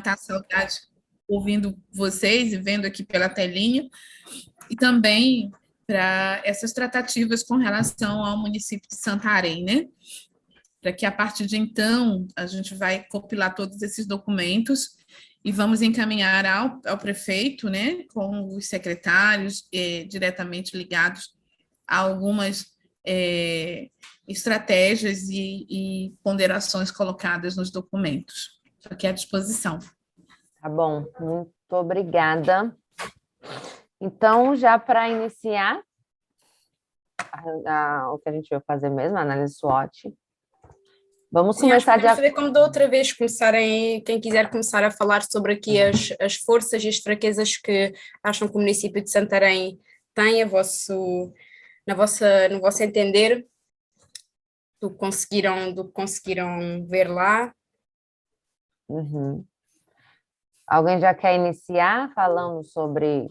matar a saudade ouvindo vocês e vendo aqui pela telinha, e também para essas tratativas com relação ao município de Santarém, né? Para que, a partir de então, a gente vai compilar todos esses documentos e vamos encaminhar ao prefeito, né, com os secretários diretamente ligados a algumas estratégias e ponderações colocadas nos documentos. Estou aqui à disposição. Tá bom, muito obrigada. Então, já para iniciar o que a gente vai fazer mesmo, a análise SWOT, vamos começar de fazer como da outra vez, quem quiser começar a falar sobre aqui as forças e as fraquezas que acham que o município de Santarém tem no vosso entender, do que conseguiram ver lá. Uhum. Alguém já quer iniciar falando sobre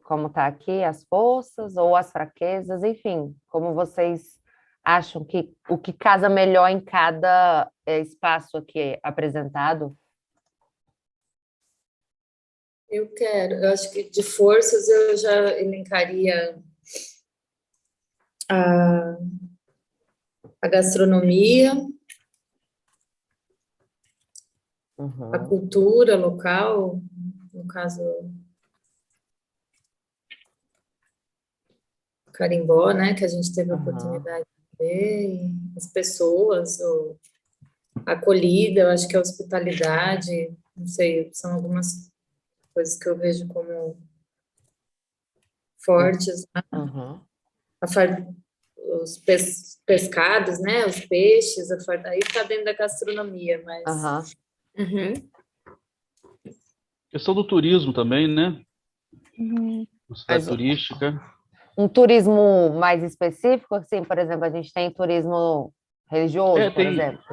como está aqui as forças ou as fraquezas, enfim, como vocês acham que o que casa melhor em cada espaço aqui apresentado? Eu acho que de forças eu já elencaria a gastronomia, a cultura local, no caso Carimbó, né, que a gente teve a oportunidade de ver, e as pessoas, a acolhida, eu acho que a hospitalidade, não sei, são algumas coisas que eu vejo como fortes, né? Os pescados, né, os peixes, aí está dentro da gastronomia, mas... Questão do turismo também, né? Cidade turística. Um turismo mais específico, assim, por exemplo, a gente tem turismo religioso, por exemplo.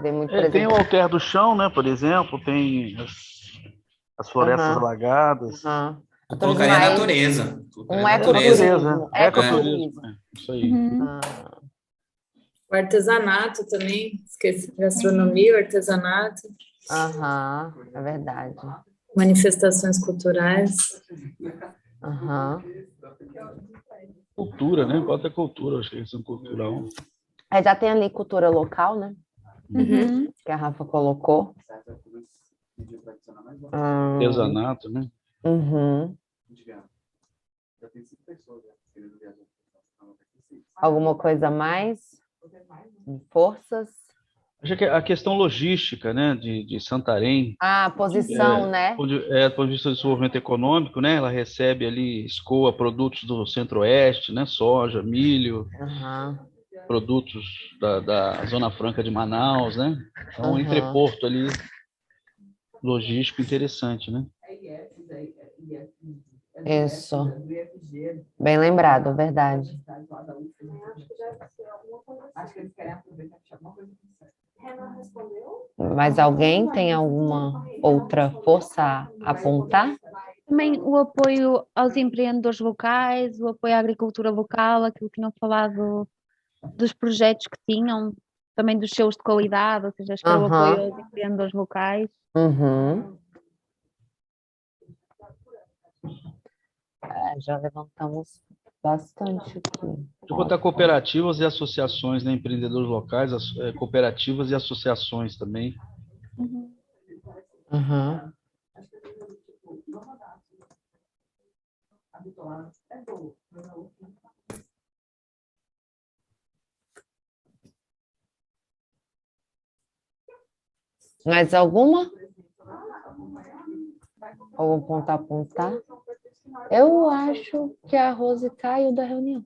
Tem o Alter do Chão, né, por exemplo, tem as florestas alagadas. Eu colocaria a natureza. Um ecoturismo. Ecoturismo, isso aí. O artesanato também, esqueci, gastronomia, o artesanato. É verdade. Manifestações culturais. Cultura, né? Pode ter cultura, acho que é cultural. Já tem ali cultura local, né? Que a Rafa colocou. Artesanato, né? Alguma coisa a mais? Forças? Acho que a questão logística, né, de Santarém. A posição, né? Do ponto de vista do desenvolvimento econômico, né? Ela recebe ali, escoa produtos do Centro-Oeste, né? Soja, milho, produtos da Zona Franca de Manaus, né? Então, um entreporto ali logístico interessante, né? Isso. Bem lembrado, verdade. Mas alguém tem alguma outra força a apontar? Também o apoio aos empreendedores locais, o apoio à agricultura local, aquilo que tinham falado dos projetos que tinham, também dos seus de qualidade, ou seja, acho que era o apoio aos empreendedores locais. Já levantamos bastante aqui. Vou botar cooperativas e associações, né? Empreendedores locais, cooperativas e associações também. Mais alguma? Algum ponto a apontar? Eu acho que a Rose caiu da reunião.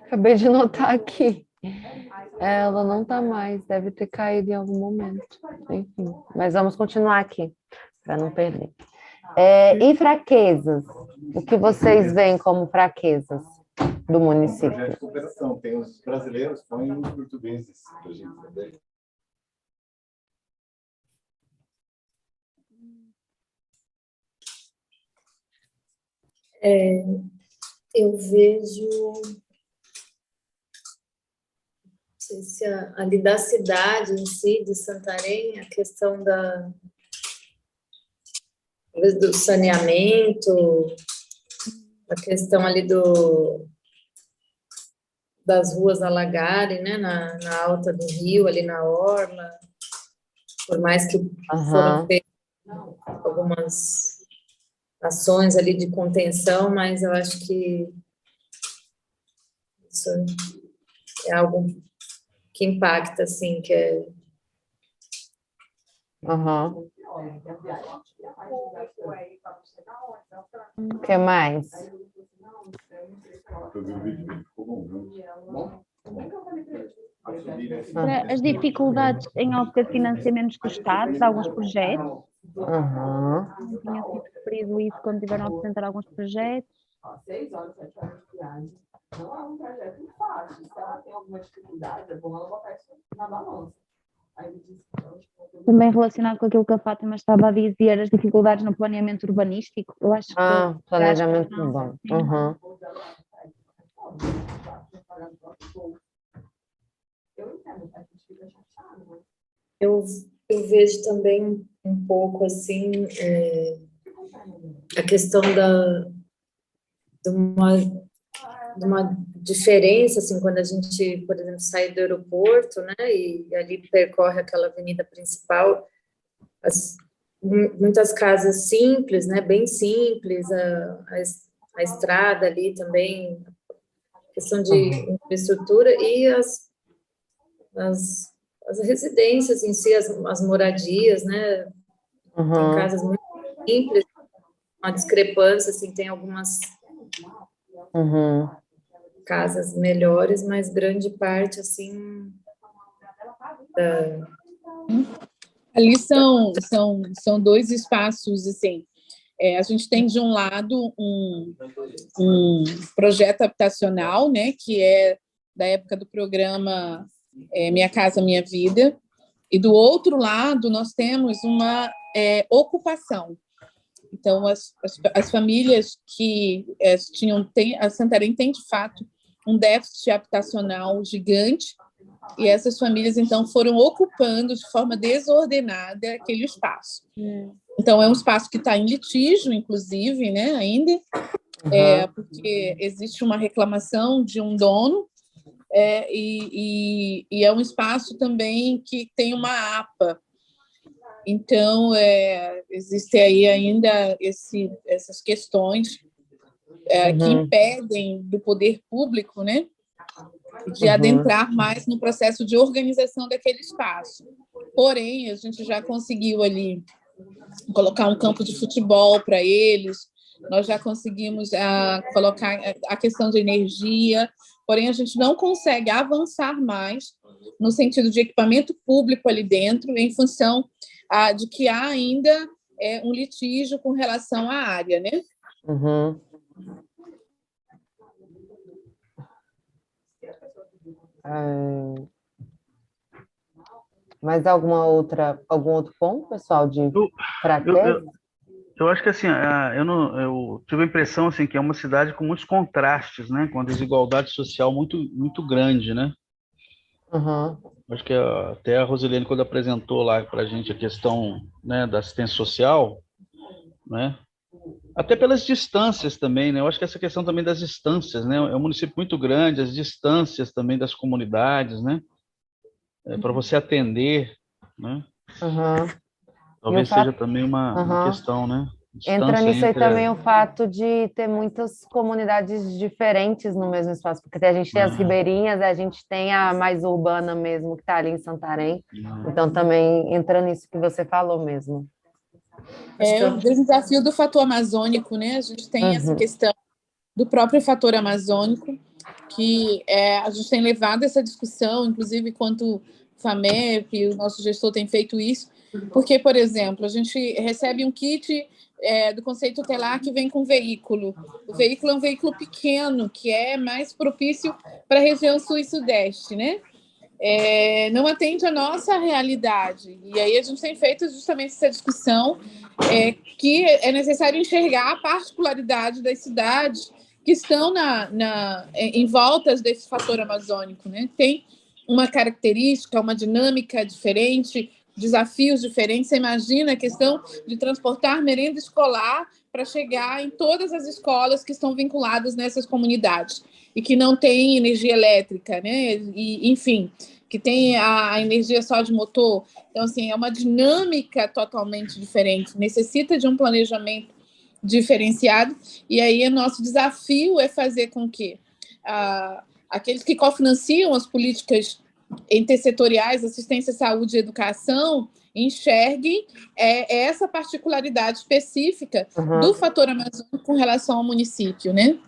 Acabei de notar aqui. Ela não está mais, deve ter caído em algum momento. Enfim, mas vamos continuar aqui, para não perder. E fraquezas? O que vocês veem como fraquezas do município? Projeto de cooperação. Tem os brasileiros, põem os portugueses. Pra gente saber. Eu vejo, não sei se ali da cidade em si, de Santarém, a questão talvez do saneamento, a questão ali das ruas alagarem, né, na alta do rio, ali na orla, por mais que foram feitas algumas ações ali de contenção, mas eu acho que isso é algo que impacta, assim, que é... O que mais? As dificuldades em obter financiamentos do Estado de alguns projetos. Uhum. Tinha sido referido isso quando tiveram a apresentar alguns projetos. Não é um projeto fácil. Se ela tem alguma dificuldade, é bom ela botar isso na balança. Também relacionado com aquilo que a Fátima estava a dizer, as dificuldades no planeamento urbanístico. Eu acho que planejamento urbano. Eu vejo também um pouco assim a questão de uma diferença, assim, quando a gente, por exemplo, sai do aeroporto, né, e ali percorre aquela avenida principal, muitas casas simples, né, bem simples, a estrada ali também, questão de infraestrutura e as residências em si, as moradias, né, tem casas muito simples, uma discrepância, assim, tem algumas casas melhores, mas grande parte, assim, ali são dois espaços, assim, a gente tem, de um lado, um projeto habitacional, né, que é da época do programa Minha Casa Minha Vida, e do outro lado nós temos uma ocupação. Então, as famílias que a Santarém tem, de fato, um déficit habitacional gigante, e essas famílias, então, foram ocupando de forma desordenada aquele espaço. Então, é um espaço que está em litígio, inclusive, né, ainda, porque existe uma reclamação de um dono, e é um espaço também que tem uma APA. Então, existe aí ainda essas questões que impedem do poder público, né, de adentrar mais no processo de organização daquele espaço. Porém, a gente já conseguiu ali colocar um campo de futebol para eles, nós já conseguimos colocar a questão de energia, porém a gente não consegue avançar mais no sentido de equipamento público ali dentro, em função de que há ainda um litígio com relação à área, né? Mais algum outro ponto, pessoal, de fraqueza? Eu acho que assim, eu tive a impressão assim que é uma cidade com muitos contrastes, né, com a desigualdade social muito muito grande, né? Acho que até a Rosilene, quando apresentou lá para a gente a questão, né, da assistência social, né, até pelas distâncias também, né? Eu acho que essa questão também das distâncias, né? É um município muito grande, as distâncias também das comunidades, né? Para você atender, né? Talvez seja também uma questão, né? Entra nisso aí também o fato de ter muitas comunidades diferentes no mesmo espaço, porque a gente tem as ribeirinhas, a gente tem a mais urbana mesmo, que está ali em Santarém. Então também entra nisso que você falou mesmo. O desafio do fator amazônico, né? A gente tem essa questão do próprio fator amazônico, que a gente tem levado essa discussão, inclusive quanto FAMEP, o nosso gestor tem feito isso, porque, por exemplo, a gente recebe um kit do conceito tutelar que vem com veículo. O veículo é um veículo pequeno, que é mais propício para a região sul e sudeste, né? Não atende à nossa realidade. E aí a gente tem feito justamente essa discussão que é necessário enxergar a particularidade das cidades que estão em voltas desse fator amazônico, né? Tem uma característica, uma dinâmica diferente, desafios diferentes. Você imagina a questão de transportar merenda escolar para chegar em todas as escolas que estão vinculadas nessas comunidades e que não tem energia elétrica, né? E, enfim, que tem a energia só de motor. Então, assim, é uma dinâmica totalmente diferente, necessita de um planejamento diferenciado, e aí o nosso desafio é fazer com que aqueles que cofinanciam as políticas intersetoriais, assistência, saúde e educação, enxerguem essa particularidade específica do fator amazônico com relação ao município, né?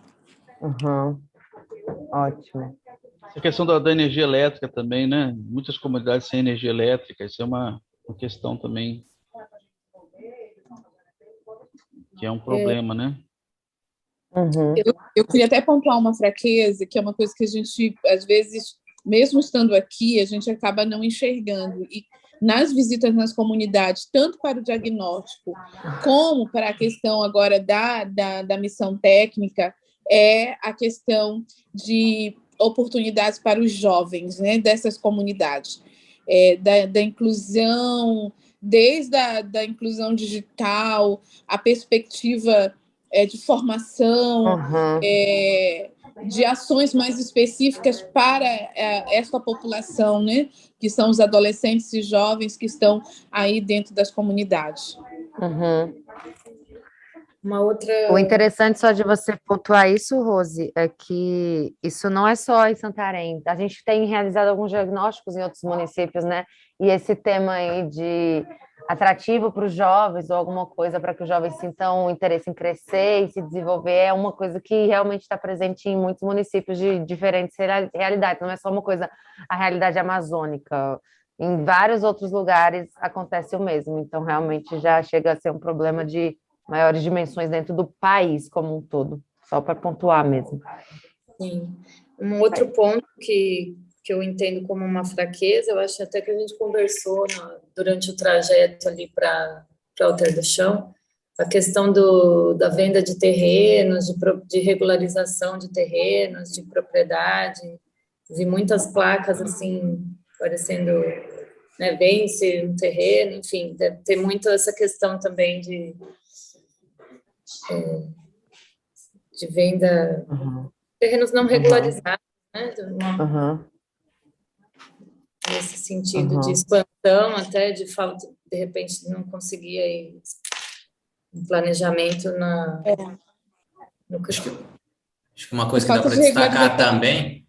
Ótimo. A questão da energia elétrica também, né? Muitas comunidades sem energia elétrica, isso é uma questão também que é um problema, né? Eu queria até pontuar uma fraqueza, que é uma coisa que a gente, às vezes, mesmo estando aqui, a gente acaba não enxergando. E nas visitas nas comunidades, tanto para o diagnóstico como para a questão agora da missão técnica, é a questão de oportunidades para os jovens, né, dessas comunidades, da inclusão, desde da inclusão digital, a perspectiva de formação, de ações mais específicas para esta população, né, que são os adolescentes e jovens que estão aí dentro das comunidades. Uma outra... O interessante só de você pontuar isso, Rose, é que isso não é só em Santarém. A gente tem realizado alguns diagnósticos em outros municípios, né? E esse tema aí de atrativo para os jovens ou alguma coisa para que os jovens sintam interesse em crescer e se desenvolver é uma coisa que realmente está presente em muitos municípios de diferentes realidades. Não é só uma coisa, a realidade amazônica. Em vários outros lugares acontece o mesmo. Então, realmente, já chega a ser um problema de maiores dimensões dentro do país como um todo, só para pontuar mesmo. Sim. Um outro ponto que eu entendo como uma fraqueza, eu acho até que a gente conversou durante o trajeto ali para Alter do Chão, a questão da venda de terrenos, de regularização de terrenos, de propriedade. Vi muitas placas assim, parecendo, né, vende-se um terreno, enfim, deve ter muito essa questão também de venda, terrenos não regularizados, né? Nesse sentido de expansão, até de repente não conseguir aí um planejamento no Acho que uma coisa que dá para destacar também,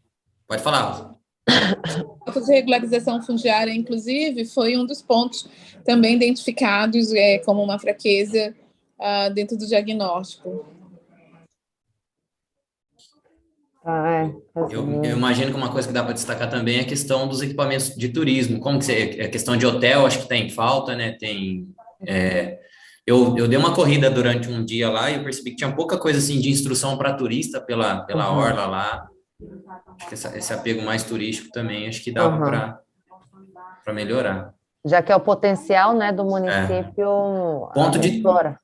pode falar. A falta de regularização fundiária, inclusive, foi um dos pontos também identificados como uma fraqueza dentro do diagnóstico. Eu imagino que uma coisa que dá para destacar também é a questão dos equipamentos de turismo. Como que a questão de hotel, acho que tem falta, né? Eu dei uma corrida durante um dia lá e eu percebi que tinha pouca coisa assim de instrução para turista pela orla lá. Acho que esse apego mais turístico também, acho que dava para melhorar. Já que é o potencial, né, do município explora.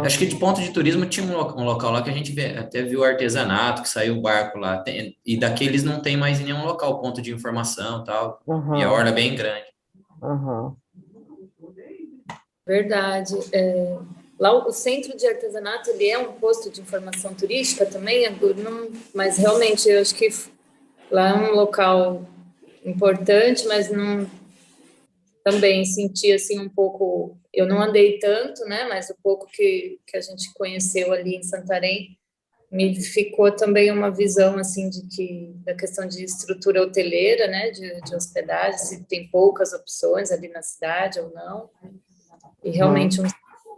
Acho que de ponto de turismo tinha um local lá que a gente até viu artesanato, que saiu o barco lá, e daqueles não tem mais em nenhum local ponto de informação e tal, e a orla é bem grande. Verdade. Lá o centro de artesanato, ele é um posto de informação turística também, mas realmente eu acho que lá é um local importante, mas não... Também senti assim um pouco, eu não andei tanto, né, mas o pouco que a gente conheceu ali em Santarém, me ficou também uma visão assim da questão de estrutura hoteleira, né, de hospedagem, se tem poucas opções ali na cidade ou não, e realmente um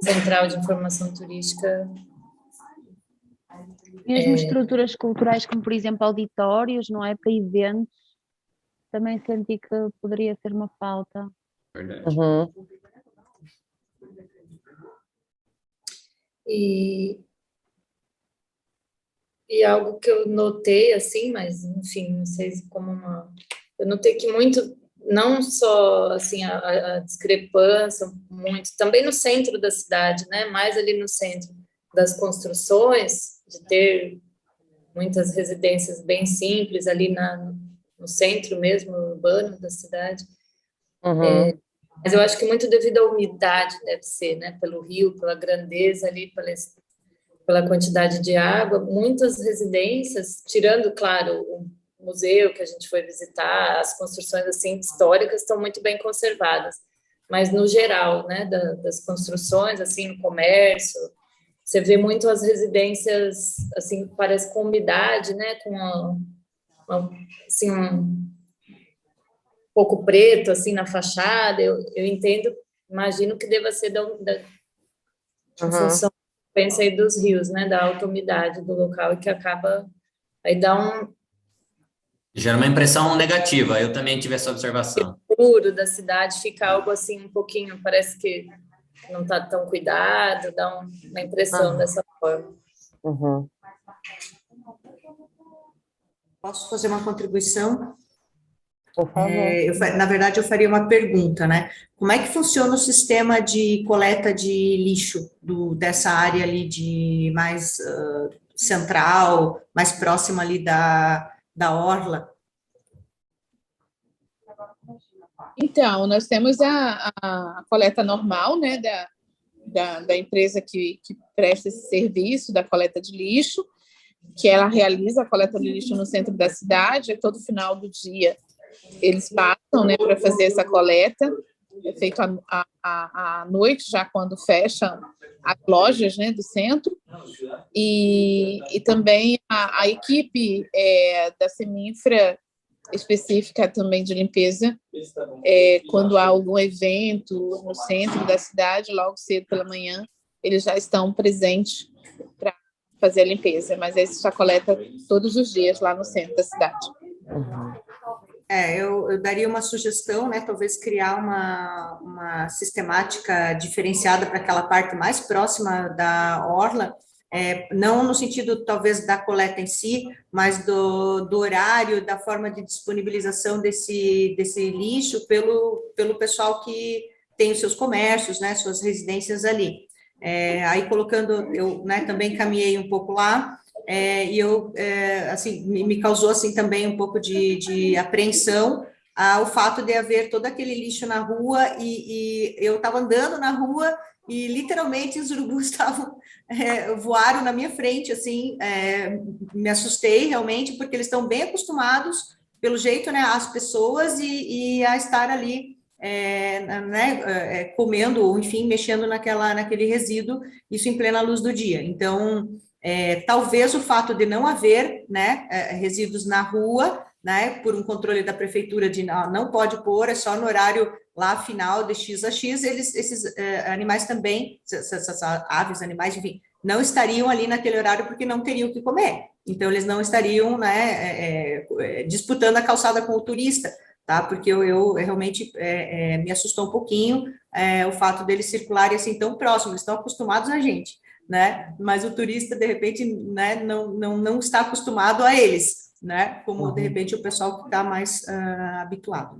central de informação turística. Mesmo estruturas culturais como, por exemplo, auditórios, não é, para eventos, também senti que poderia ser uma falta. Verdade. E algo que eu notei, assim, mas, enfim, não sei se como eu notei que muito, não só, assim, a discrepância, muito, também no centro da cidade, né, mais ali no centro das construções, de ter muitas residências bem simples ali no centro mesmo, urbano da cidade, Mas eu acho que muito devido à umidade deve ser, né? Pelo rio, pela grandeza ali, pela quantidade de água. Muitas residências, tirando, claro, o museu que a gente foi visitar, as construções assim históricas estão muito bem conservadas. Mas no geral, né? Das construções, assim, no comércio, você vê muito as residências, assim, parece com umidade, né? Assim, um pouco preto, assim, na fachada. Eu entendo, imagino que deva ser da função, pensa aí dos rios, né? Da alta umidade do local e que acaba, aí dá Gera uma impressão negativa, eu também tive essa observação. puro da cidade, fica algo assim um pouquinho, parece que não está tão cuidado, dá uma impressão dessa forma. Posso fazer uma contribuição? Por favor. Na verdade, eu faria uma pergunta, né? Como é que funciona o sistema de coleta de lixo dessa área ali de mais central, mais próxima ali da orla? Então, nós temos a coleta normal, né, da empresa que presta esse serviço da coleta de lixo, que ela realiza a coleta de lixo no centro da cidade, e todo final do dia eles passam, né, para fazer essa coleta, é feito à noite, já quando fecham as lojas, né, do centro, e também a equipe da Seminfra específica também de limpeza, quando há algum evento no centro da cidade, logo cedo pela manhã, eles já estão presentes para fazer a limpeza, mas esse já coleta todos os dias lá no centro da cidade. Eu daria uma sugestão, né, talvez criar uma sistemática diferenciada para aquela parte mais próxima da orla, não no sentido, talvez, da coleta em si, mas do horário, da forma de disponibilização desse lixo pelo pessoal que tem os seus comércios, né, suas residências ali. Aí colocando, eu, né, também caminhei um pouco lá, e eu, assim, me causou, assim, também um pouco de apreensão o fato de haver todo aquele lixo na rua, e eu estava andando na rua e, literalmente, os urubus voaram na minha frente, assim, me assustei, realmente, porque eles estão bem acostumados, pelo jeito, né, as pessoas e a estar ali, comendo, ou, enfim, mexendo naquele resíduo, isso em plena luz do dia. Então, talvez o fato de não haver, né, resíduos na rua, né, por um controle da prefeitura de não pode pôr, é só no horário lá final de X a X, esses animais também, essas aves, animais, enfim, não estariam ali naquele horário porque não teriam o que comer. Então, eles não estariam, né, disputando a calçada com o turista, tá? Porque eu realmente me assustou um pouquinho o fato deles circularem assim tão próximos, eles estão acostumados a gente, né? Mas o turista, de repente, né, não está acostumado a eles, né? Como, de repente, o pessoal que está mais habituado.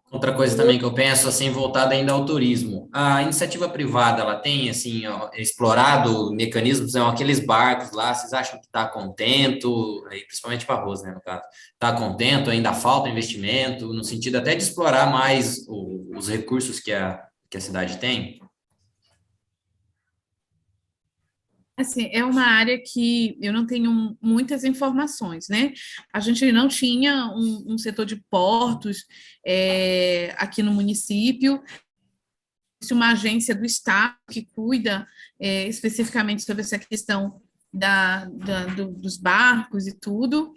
Outra coisa também que eu penso, assim, voltada ainda ao turismo. A iniciativa privada, ela tem, assim, explorado mecanismos, aqueles barcos lá, vocês acham que está contento, principalmente para arroz, né, no caso, está contento, ainda falta investimento, no sentido até de explorar mais os recursos que a cidade tem? Assim, é uma área que eu não tenho muitas informações, né? A gente não tinha um setor de portos aqui no município, uma agência do Estado que cuida especificamente sobre essa questão dos barcos e tudo,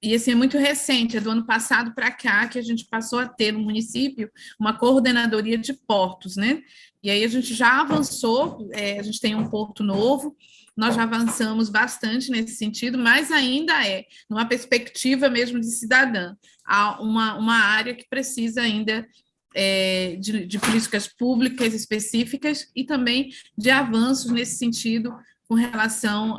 e assim, é muito recente, é do ano passado para cá que a gente passou a ter no município uma coordenadoria de portos, né? E aí a gente já avançou, a gente tem um porto novo, nós já avançamos bastante nesse sentido, mas ainda numa perspectiva mesmo de cidadã, há uma área que precisa ainda de políticas públicas específicas e também de avanços nesse sentido com relação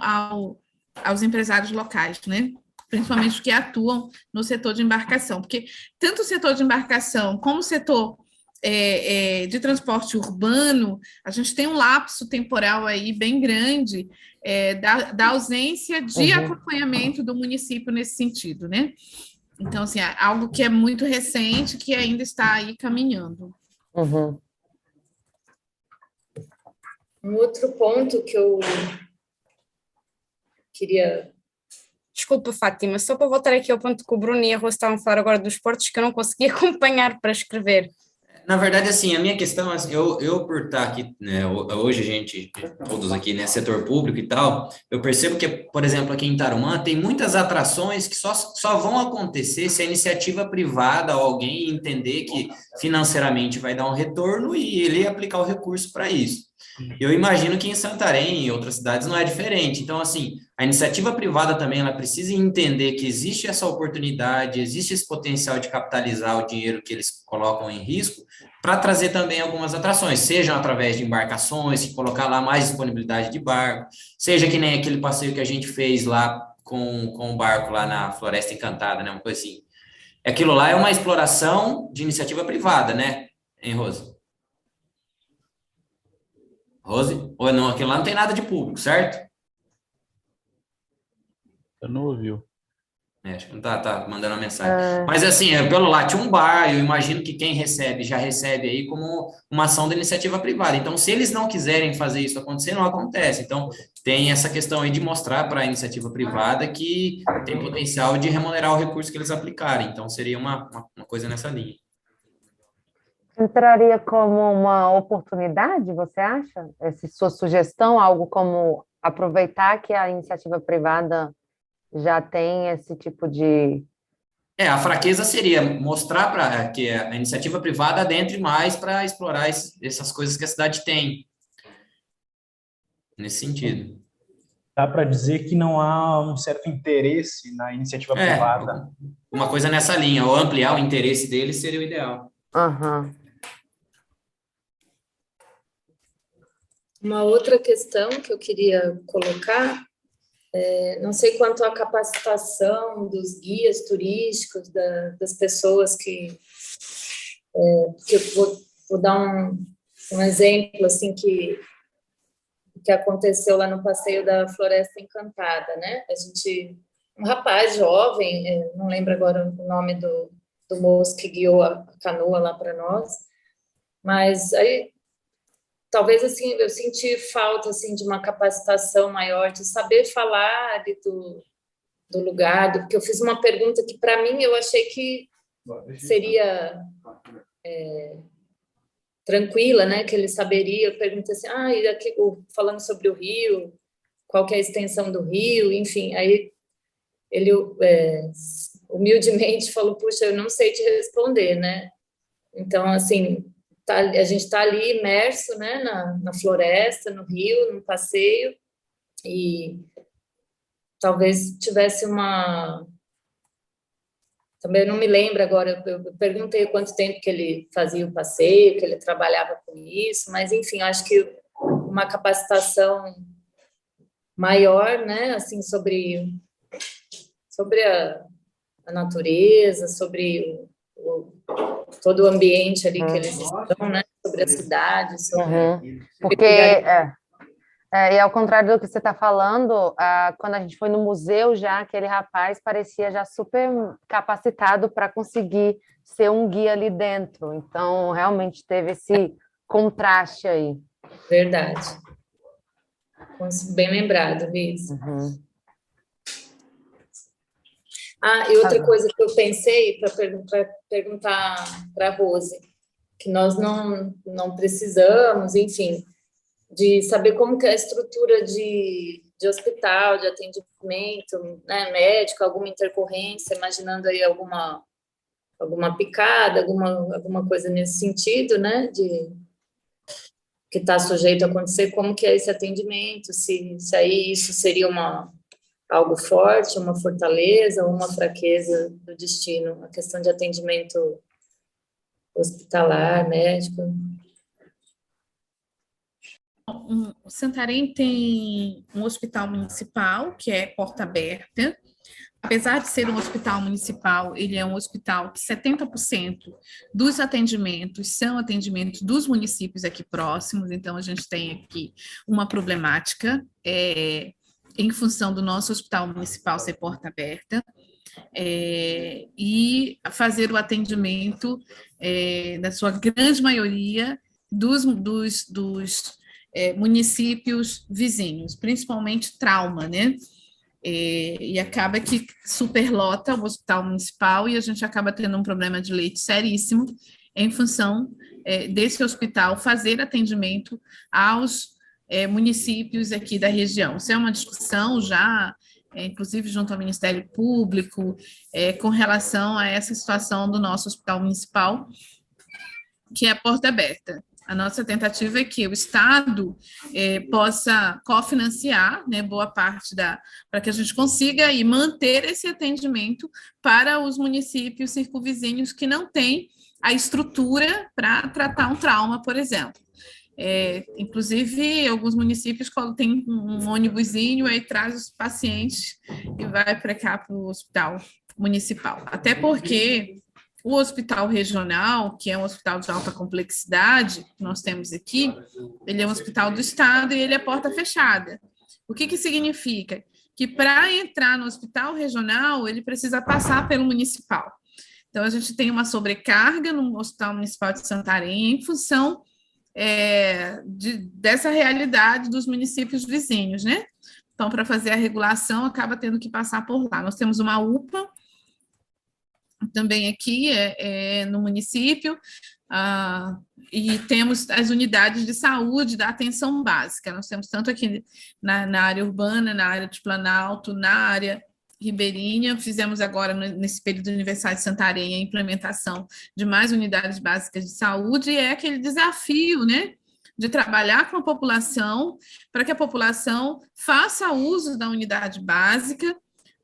aos empresários locais, né? Principalmente os que atuam no setor de embarcação, porque tanto o setor de embarcação como o setor de transporte urbano, a gente tem um lapso temporal aí bem grande da ausência de acompanhamento do município nesse sentido, né? Então, assim, é algo que é muito recente, que ainda está aí caminhando. Uhum. Um outro ponto que eu queria... Desculpa, Fátima, só para voltar aqui ao ponto que o Bruno e a Rose estavam a falar agora dos portos, que eu não consegui acompanhar para escrever. Na verdade, assim, a minha questão, assim, eu por estar aqui, né, hoje a gente, todos aqui, né, setor público e tal, eu percebo que, por exemplo, aqui em Tarumã, tem muitas atrações que só vão acontecer se a iniciativa privada ou alguém entender que financeiramente vai dar um retorno e ele aplicar o recurso para isso. Eu imagino que em Santarém e em outras cidades não é diferente. Então, assim, a iniciativa privada também, ela precisa entender que existe essa oportunidade, existe esse potencial de capitalizar o dinheiro que eles colocam em risco, para trazer também algumas atrações, sejam através de embarcações, que colocar lá mais disponibilidade de barco, seja que nem aquele passeio que a gente fez lá com o barco lá na Floresta Encantada, né, uma coisa assim. Aquilo lá é uma exploração de iniciativa privada, né, hein, Rose? Rose? Ou não, aquilo lá não tem nada de público, certo? Eu não ouviu. Acho que não tá mandando uma mensagem. Mas assim, pelo lá tinha um bar, eu imagino que quem recebe, já recebe aí como uma ação da iniciativa privada. Então, se eles não quiserem fazer isso acontecer, não acontece. Então, tem essa questão aí de mostrar para a iniciativa privada que tem potencial de remunerar o recurso que eles aplicarem. Então, seria uma coisa nessa linha. Entraria como uma oportunidade, você acha? Essa sua sugestão, algo como aproveitar que a iniciativa privada já tem esse tipo de... A fraqueza seria mostrar para que a iniciativa privada adentre mais para explorar essas coisas que a cidade tem. Nesse sentido. Dá para dizer que não há um certo interesse na iniciativa privada. Uma coisa nessa linha, ou ampliar o interesse deles seria o ideal. Uhum. Uma outra questão que eu queria colocar, não sei quanto à capacitação dos guias turísticos, das pessoas que eu vou dar um exemplo, assim, que aconteceu lá no passeio da Floresta Encantada, né? Um rapaz jovem, não lembro agora o nome do moço que guiou a canoa lá para nós, mas aí talvez, assim, eu senti falta, assim, de uma capacitação maior, de saber falar ali do lugar, porque eu fiz uma pergunta que, para mim, eu achei que seria tranquila, né, que ele saberia. Eu perguntei assim, e aqui, falando sobre o rio, qual que é a extensão do rio, enfim, aí ele humildemente falou, puxa, eu não sei te responder, né, então, assim... a gente está ali imerso, né, na floresta, no rio, no passeio, e talvez tivesse também não me lembro agora, eu perguntei quanto tempo que ele fazia o passeio, que ele trabalhava com isso, mas, enfim, acho que uma capacitação maior, né, assim, sobre a natureza, sobre todo o ambiente ali que eles estão, né? Sobre a cidade, sobre... Porque, e ao contrário do que você está falando, quando a gente foi no museu já, aquele rapaz parecia já super capacitado para conseguir ser um guia ali dentro. Então, realmente teve esse contraste aí. Verdade. Bem lembrado, Liz. E outra coisa que eu pensei para perguntar para a Rose, que nós não precisamos, enfim, de saber como que é a estrutura de hospital, de atendimento, né, médico, alguma intercorrência, imaginando aí alguma picada, alguma coisa nesse sentido, né, que está sujeito a acontecer, como que é esse atendimento, se aí isso seria algo forte, uma fortaleza ou uma fraqueza do destino, a questão de atendimento hospitalar, médico. O Santarém tem um hospital municipal, que é Porta Aberta. Apesar de ser um hospital municipal, ele é um hospital que 70% dos atendimentos são atendimentos dos municípios aqui próximos, então a gente tem aqui uma problemática em função do nosso hospital municipal ser porta aberta. e fazer o atendimento, na sua grande maioria, dos municípios vizinhos, principalmente trauma, né? E acaba que superlota o hospital municipal e a gente acaba tendo um problema de leite seríssimo em função desse hospital fazer atendimento aos municípios aqui da região. Isso é uma discussão já, inclusive junto ao Ministério Público, com relação a essa situação do nosso hospital municipal, que é a porta aberta. A nossa tentativa é que o Estado possa cofinanciar, né, boa parte para que a gente consiga aí manter esse atendimento para os municípios circunvizinhos que não têm a estrutura para tratar um trauma, por exemplo. Inclusive, alguns municípios têm um ônibusinho, aí traz os pacientes e vai para cá para o hospital municipal. Até porque o hospital regional, que é um hospital de alta complexidade, que nós temos aqui, ele é um hospital do Estado e ele é porta fechada. O que significa? Que para entrar no hospital regional, ele precisa passar pelo municipal. Então, a gente tem uma sobrecarga no Hospital Municipal de Santarém em função dessa realidade dos municípios vizinhos, né? Então, para fazer a regulação, acaba tendo que passar por lá. Nós temos uma UPA, também aqui no município, e temos as unidades de saúde da atenção básica. Nós temos tanto aqui na área urbana, na área de Planalto, na área ribeirinha. Fizemos agora, nesse período universal de Santarém, a implementação de mais unidades básicas de saúde, e é aquele desafio, né, de trabalhar com a população, para que a população faça uso da unidade básica,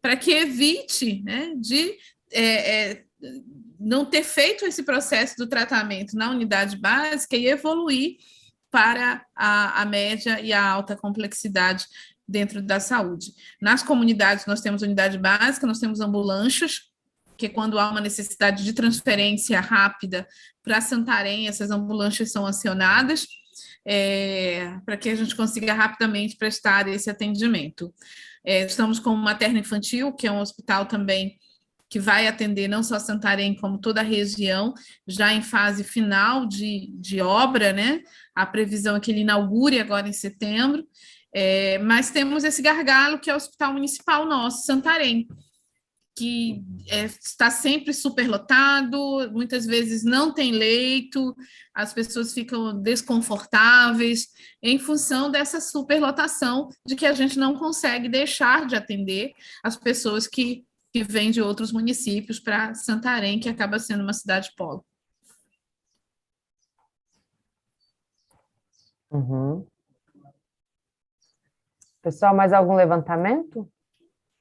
para que evite, né, de não ter feito esse processo do tratamento na unidade básica e evoluir para a média e a alta complexidade dentro da saúde. Nas comunidades, nós temos unidade básica, nós temos ambulâncias, que quando há uma necessidade de transferência rápida para Santarém, essas ambulâncias são acionadas, para que a gente consiga rapidamente prestar esse atendimento. Estamos com o materno-infantil, que é um hospital também que vai atender não só Santarém, como toda a região, já em fase final de obra, né? A previsão é que ele inaugure agora em setembro, mas temos esse gargalo, que é o Hospital Municipal nosso, Santarém, que está sempre superlotado, muitas vezes não tem leito, as pessoas ficam desconfortáveis em função dessa superlotação, de que a gente não consegue deixar de atender as pessoas que vêm de outros municípios para Santarém, que acaba sendo uma cidade polo. Uhum. Pessoal, mais algum levantamento?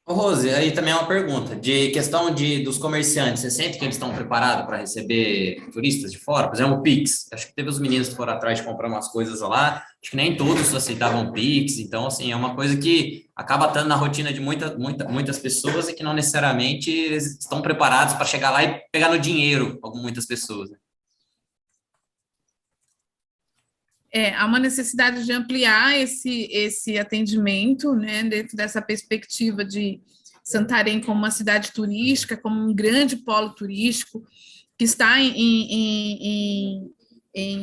Ô, Rose, aí também é uma pergunta, de questão dos comerciantes, você sente que eles estão preparados para receber turistas de fora? Por exemplo, o Pix, acho que teve os meninos que foram atrás de comprar umas coisas lá, acho que nem todos aceitavam Pix, então, assim, é uma coisa que acaba estando na rotina de muitas pessoas e que não necessariamente eles estão preparados para chegar lá e pegar no dinheiro, como muitas pessoas, né? Há uma necessidade de ampliar esse atendimento, né, dentro dessa perspectiva de Santarém como uma cidade turística, como um grande polo turístico, que está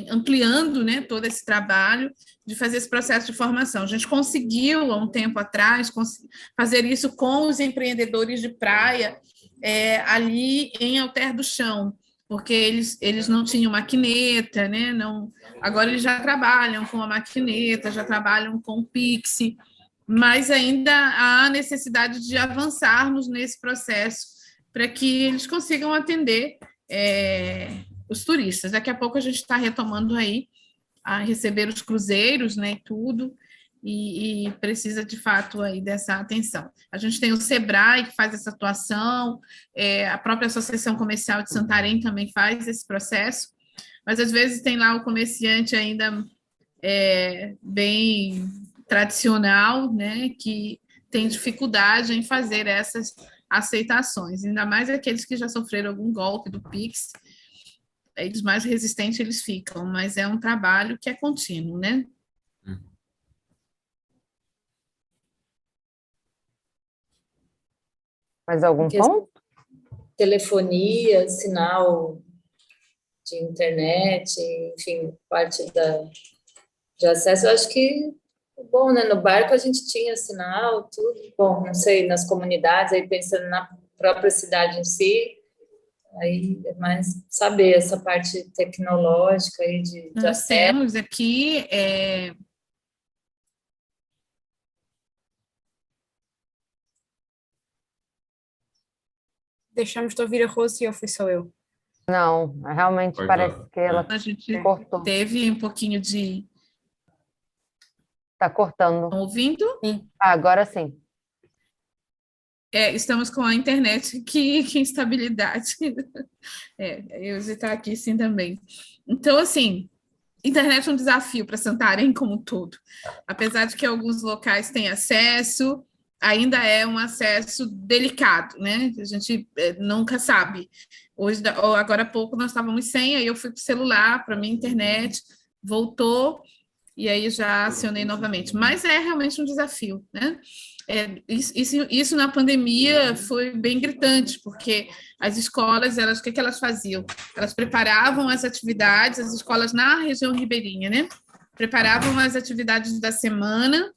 ampliando, né, todo esse trabalho de fazer esse processo de formação. A gente conseguiu, há um tempo atrás, fazer isso com os empreendedores de praia ali em Alter do Chão, porque eles não tinham maquineta, né? Agora eles já trabalham com a maquineta, já trabalham com o Pix, mas ainda há necessidade de avançarmos nesse processo para que eles consigam atender os turistas. Daqui a pouco a gente está retomando aí a receber os cruzeiros, né, tudo, e precisa, de fato, aí dessa atenção. A gente tem o SEBRAE, que faz essa atuação, a própria Associação Comercial de Santarém também faz esse processo, mas, às vezes, tem lá o comerciante ainda bem tradicional, né, que tem dificuldade em fazer essas aceitações, ainda mais aqueles que já sofreram algum golpe do Pix, eles mais resistentes eles ficam, mas é um trabalho que é contínuo, né? Mais algum ponto? telefonia, sinal de internet, enfim, parte de acesso, eu acho que bom, né? No barco a gente tinha sinal, tudo. Bom, não sei, nas comunidades, aí pensando na própria cidade em si, aí é mais saber essa parte tecnológica aí de Nós acesso. temos aqui Deixamos de ouvir a Rose ou fui só eu? Não, realmente Cortou. parece que ela a gente cortou. teve um pouquinho de... Está cortando. Estão ouvindo? Ah, agora sim. Estamos com a internet aqui em instabilidade. Eu está aqui sim também. Então, assim, internet é um desafio para Santarém como um todo. Apesar de que alguns locais têm acesso, ainda é um acesso delicado, né? A gente nunca sabe. Hoje, agora há pouco, nós estávamos sem, aí eu fui para o celular, para a minha internet, voltou, e aí já acionei novamente. Mas é realmente um desafio, né? Isso na pandemia foi bem gritante, porque as escolas, o que elas faziam? Elas preparavam as atividades, as escolas na região ribeirinha, né? Preparavam as atividades da semana,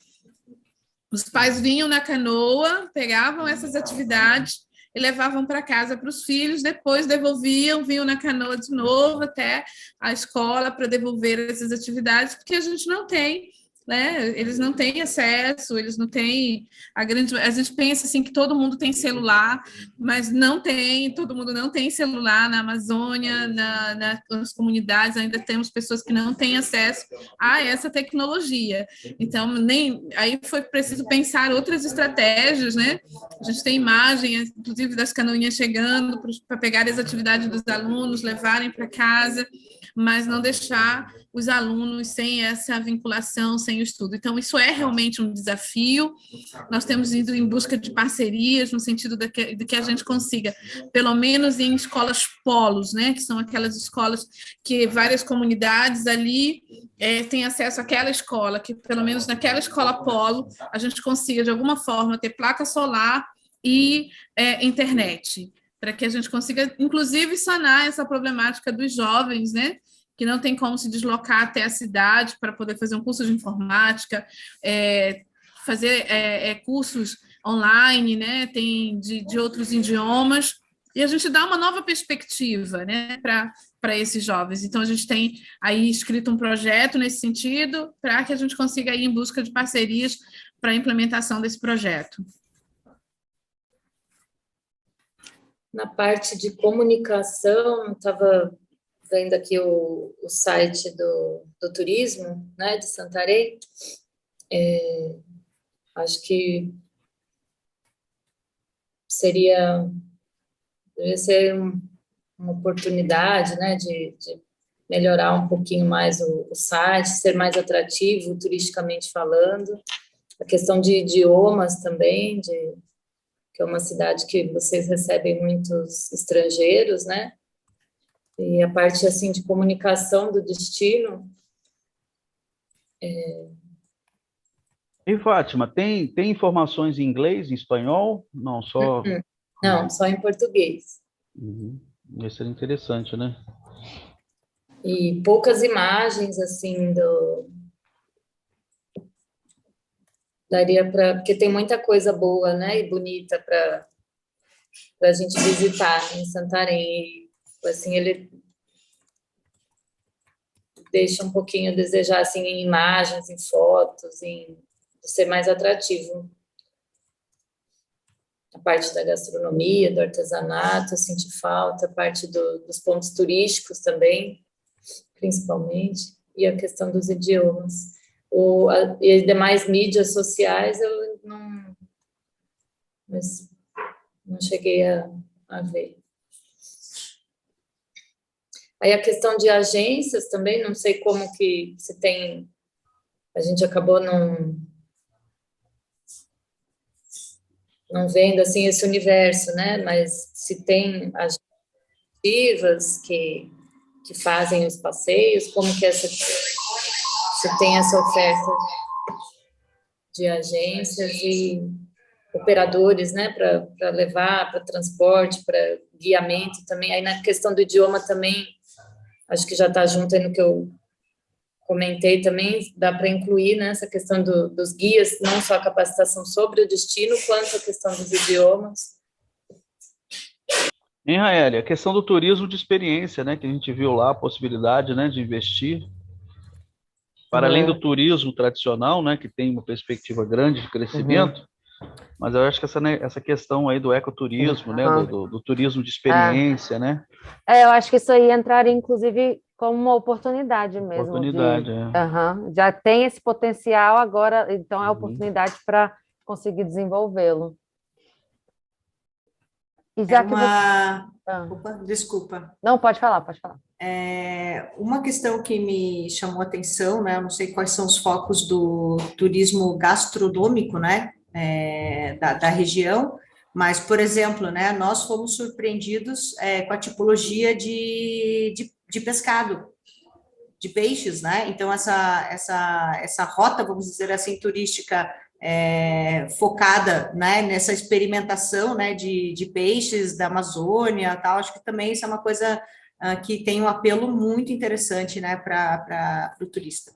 os pais vinham na canoa, pegavam essas atividades e levavam para casa para os filhos, depois devolviam, vinham na canoa de novo até a escola para devolver essas atividades, porque a gente não tem, né? Eles não têm acesso, eles não têm a gente pensa assim que todo mundo tem celular, mas não tem, todo mundo não tem celular na Amazônia, nas comunidades ainda temos pessoas que não têm acesso a essa tecnologia. Então, aí foi preciso pensar outras estratégias, né? A gente tem imagem, inclusive, das canoinhas chegando para pegar as atividades dos alunos, levarem para casa, mas não deixar os alunos sem essa vinculação, sem o estudo. Então, isso é realmente um desafio. Nós temos ido em busca de parcerias, no sentido de que a gente consiga, pelo menos em escolas polos, né, que são aquelas escolas que várias comunidades ali têm acesso àquela escola, que pelo menos naquela escola polo, a gente consiga, de alguma forma, ter placa solar e internet, para que a gente consiga, inclusive, sanar essa problemática dos jovens, né, que não tem como se deslocar até a cidade para poder fazer um curso de informática, fazer cursos online, né? Tem de outros idiomas, e a gente dá uma nova perspectiva, né, para esses jovens. Então, a gente tem aí escrito um projeto nesse sentido, para que a gente consiga ir em busca de parcerias para a implementação desse projeto. Na parte de comunicação, estava vendo aqui o site do turismo, né, de Santarém. Acho que deveria ser uma oportunidade, né, de melhorar um pouquinho mais o site, ser mais atrativo turisticamente falando. A questão de idiomas também, que é uma cidade que vocês recebem muitos estrangeiros, né? E a parte, assim, de comunicação do destino. E, Fátima, tem informações em inglês, em espanhol? Não, só... Não, só em português. Isso é interessante, né? E poucas imagens, assim, daria para... Porque tem muita coisa boa, né? E bonita para a gente visitar em Santarém. Assim, ele deixa um pouquinho a desejar, assim, em imagens, em fotos, em ser mais atrativo. A parte da gastronomia, do artesanato, eu senti falta, a parte dos pontos turísticos também, principalmente, e a questão dos idiomas. E as demais mídias sociais, eu não cheguei a ver. Aí a questão de agências também, não sei como que se tem... A gente acabou não vendo, assim, esse universo, né? Mas se tem agências que fazem os passeios, como que se tem essa oferta de agências e operadores, né, para levar, para transporte, para guiamento também. Aí na questão do idioma também, acho que já está junto aí no que eu comentei também, dá para incluir, né, essa questão dos guias, não só a capacitação sobre o destino, quanto a questão dos idiomas. Hein, Raeli, a questão do turismo de experiência, né, que a gente viu lá, a possibilidade, né, de investir, para além do turismo tradicional, né, que tem uma perspectiva grande de crescimento, mas eu acho que essa questão aí do ecoturismo, né, do turismo de experiência, né? Eu acho que isso aí entraria, inclusive, como uma oportunidade mesmo. Oportunidade, já tem esse potencial, agora, então é a oportunidade para conseguir desenvolvê-lo. E já que Opa, desculpa. Não, pode falar, pode falar. Uma questão que me chamou a atenção, né, eu não sei quais são os focos do turismo gastronômico, né, da região, mas, por exemplo, né, nós fomos surpreendidos com a tipologia de pescado, de peixes, né, então essa rota, vamos dizer assim, turística focada, né, nessa experimentação, né, de peixes da Amazônia, tal, acho que também isso é uma coisa que tem um apelo muito interessante, né, para o turista.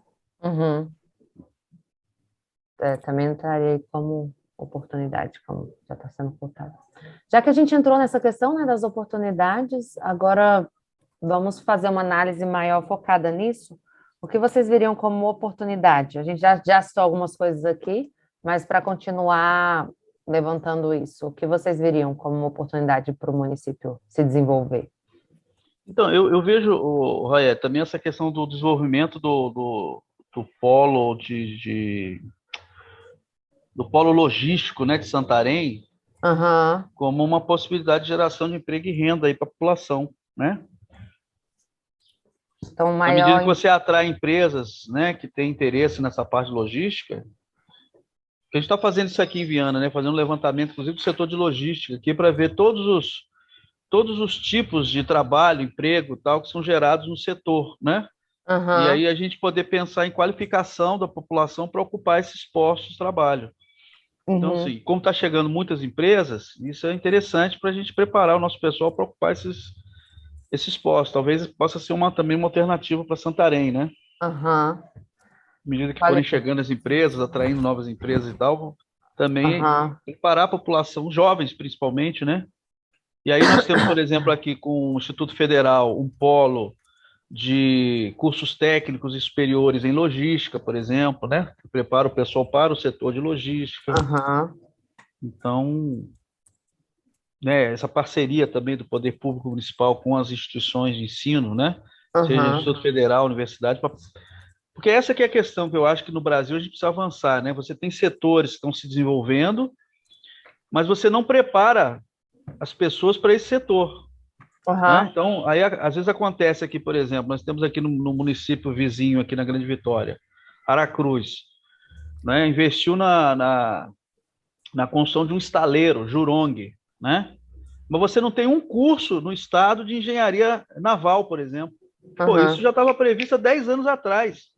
Também entrarei como oportunidade, como já está sendo colocado. Já que a gente entrou nessa questão, né, das oportunidades, agora vamos fazer uma análise maior focada nisso. O que vocês veriam como oportunidade? A gente já citou algumas coisas aqui, mas para continuar levantando isso, o que vocês veriam como uma oportunidade para o município se desenvolver? Então, eu vejo, Raia, também essa questão do desenvolvimento do polo do polo logístico, né, de Santarém, como uma possibilidade de geração de emprego e renda aí para a população, né? Então, à medida que você atrai empresas, né, que têm interesse nessa parte de logística, a gente está fazendo isso aqui em Viana, né, fazendo um levantamento, inclusive, do setor de logística aqui para ver todos os tipos de trabalho, emprego, tal, que são gerados no setor, né? E aí a gente poder pensar em qualificação da população para ocupar esses postos de trabalho. Então, assim, como está chegando muitas empresas, isso é interessante para a gente preparar o nosso pessoal para ocupar esses postos. Talvez possa ser também uma alternativa para Santarém, né? À medida que forem chegando as empresas, atraindo novas empresas e tal, também preparar a população, jovens principalmente, né? E aí nós temos, por exemplo, aqui com o Instituto Federal, um polo de cursos técnicos e superiores em logística, por exemplo, né? Que prepara o pessoal para o setor de logística. Então, né, essa parceria também do Poder Público Municipal com as instituições de ensino, né? Seja Instituto Federal, universidade, porque essa que é a questão que eu acho que no Brasil a gente precisa avançar, né? Você tem setores que estão se desenvolvendo, mas você não prepara as pessoas para esse setor. Né? Então, aí às vezes acontece aqui, por exemplo, nós temos aqui no município vizinho, aqui na Grande Vitória, Aracruz, né? Investiu na construção de um estaleiro, Jurong, né? Mas você não tem um curso no estado de engenharia naval, por exemplo. Pô, isso já estava previsto há 10 anos atrás.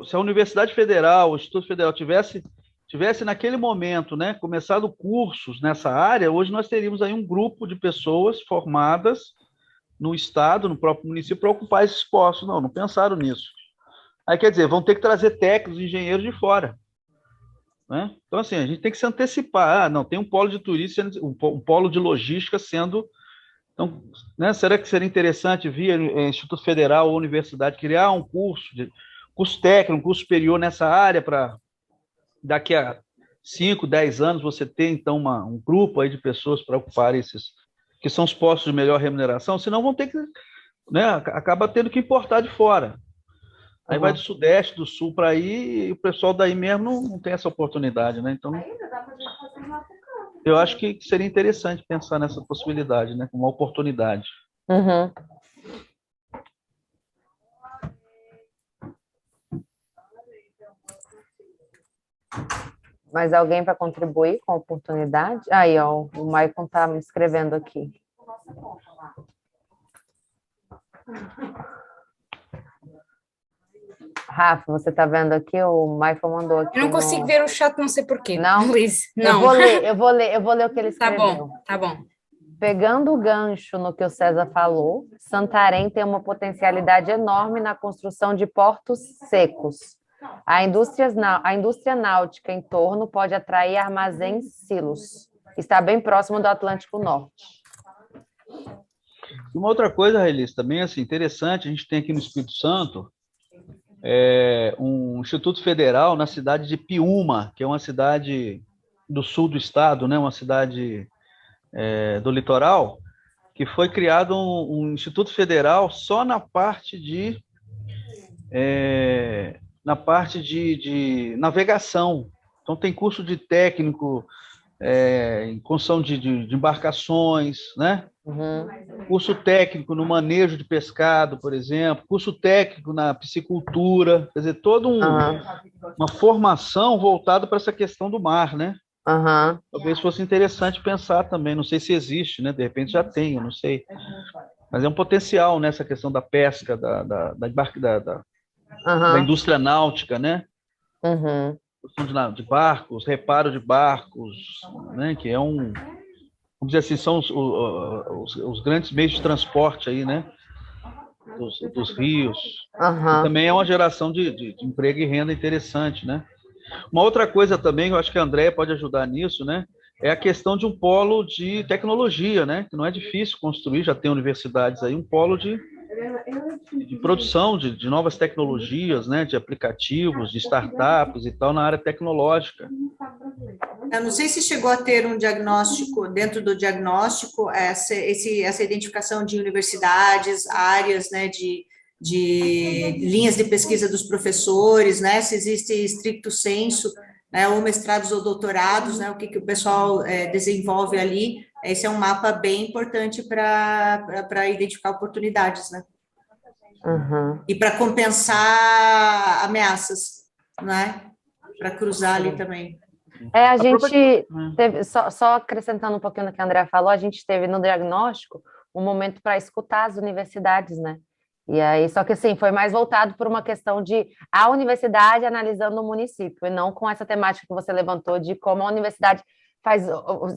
Se a Universidade Federal, o Instituto Federal tivesse naquele momento, né, começado cursos nessa área, hoje nós teríamos aí um grupo de pessoas formadas no estado, no próprio município, para ocupar esses postos. Não pensaram nisso. Aí, quer dizer, vão ter que trazer técnicos, engenheiros de fora. Né? Então, assim, a gente tem que se antecipar. Não, tem um polo de turismo, um polo de logística sendo... Então, né, será que seria interessante, via Instituto Federal ou Universidade, criar um curso técnico, um curso superior nessa área para daqui a 5, 10 anos você ter, então, um grupo aí de pessoas para ocupar esses, que são os postos de melhor remuneração, senão vão ter que, né, acaba tendo que importar de fora. Aí vai do Sudeste, do Sul para aí, e o pessoal daí mesmo não tem essa oportunidade, né? Então, eu acho que seria interessante pensar nessa possibilidade, né, como uma oportunidade. Mais alguém para contribuir com a oportunidade? Aí, ó, o Maicon está me escrevendo aqui. Rafa, você está vendo aqui? O Maifon mandou aqui. Eu não consigo ver o chat, não sei porquê. Não? Liz, não. Eu vou ler o que ele escreveu. Tá bom. Pegando o gancho no que o César falou, Santarém tem uma potencialidade enorme na construção de portos secos. A indústria náutica em torno pode atrair armazéns silos. Está bem próximo do Atlântico Norte. Uma outra coisa, Raílis, também assim, interessante, a gente tem aqui no Espírito Santo um Instituto Federal na cidade de Piúma, que é uma cidade do sul do estado, né? Uma cidade do litoral, que foi criado um Instituto Federal só na parte de navegação. Então tem curso de técnico em construção de embarcações, né? Curso técnico no manejo de pescado, por exemplo, curso técnico na piscicultura, quer dizer, toda uma formação voltada para essa questão do mar, né? Talvez fosse interessante pensar também, não sei se existe, né? De repente já tem, eu não sei. Mas é um potencial nessa questão da pesca, da indústria náutica, né? Construção de barcos, reparo de barcos, né? Que é vamos dizer assim, são os grandes meios de transporte aí, né? Dos rios. E também é uma geração de emprego e renda interessante, né? Uma outra coisa também, eu acho que a Andréia pode ajudar nisso, né? É a questão de um polo de tecnologia, né? Que não é difícil construir, já tem universidades aí, um polo de produção de novas tecnologias, né? De aplicativos, de startups e tal, na área tecnológica. Eu não sei se chegou a ter um diagnóstico, dentro do diagnóstico, essa identificação de universidades, áreas, né, de linhas de pesquisa dos professores, né, se existe stricto sensu, né, ou mestrados ou doutorados, né, o que o pessoal desenvolve ali. Esse é um mapa bem importante para identificar oportunidades, né? E para compensar ameaças, né? Para cruzar ali também. A gente teve, só acrescentando um pouquinho no que a Andrea falou, a gente teve no diagnóstico um momento para escutar as universidades, né? E aí, só que assim, foi mais voltado por uma questão de a universidade analisando o município, e não com essa temática que você levantou de como a universidade faz,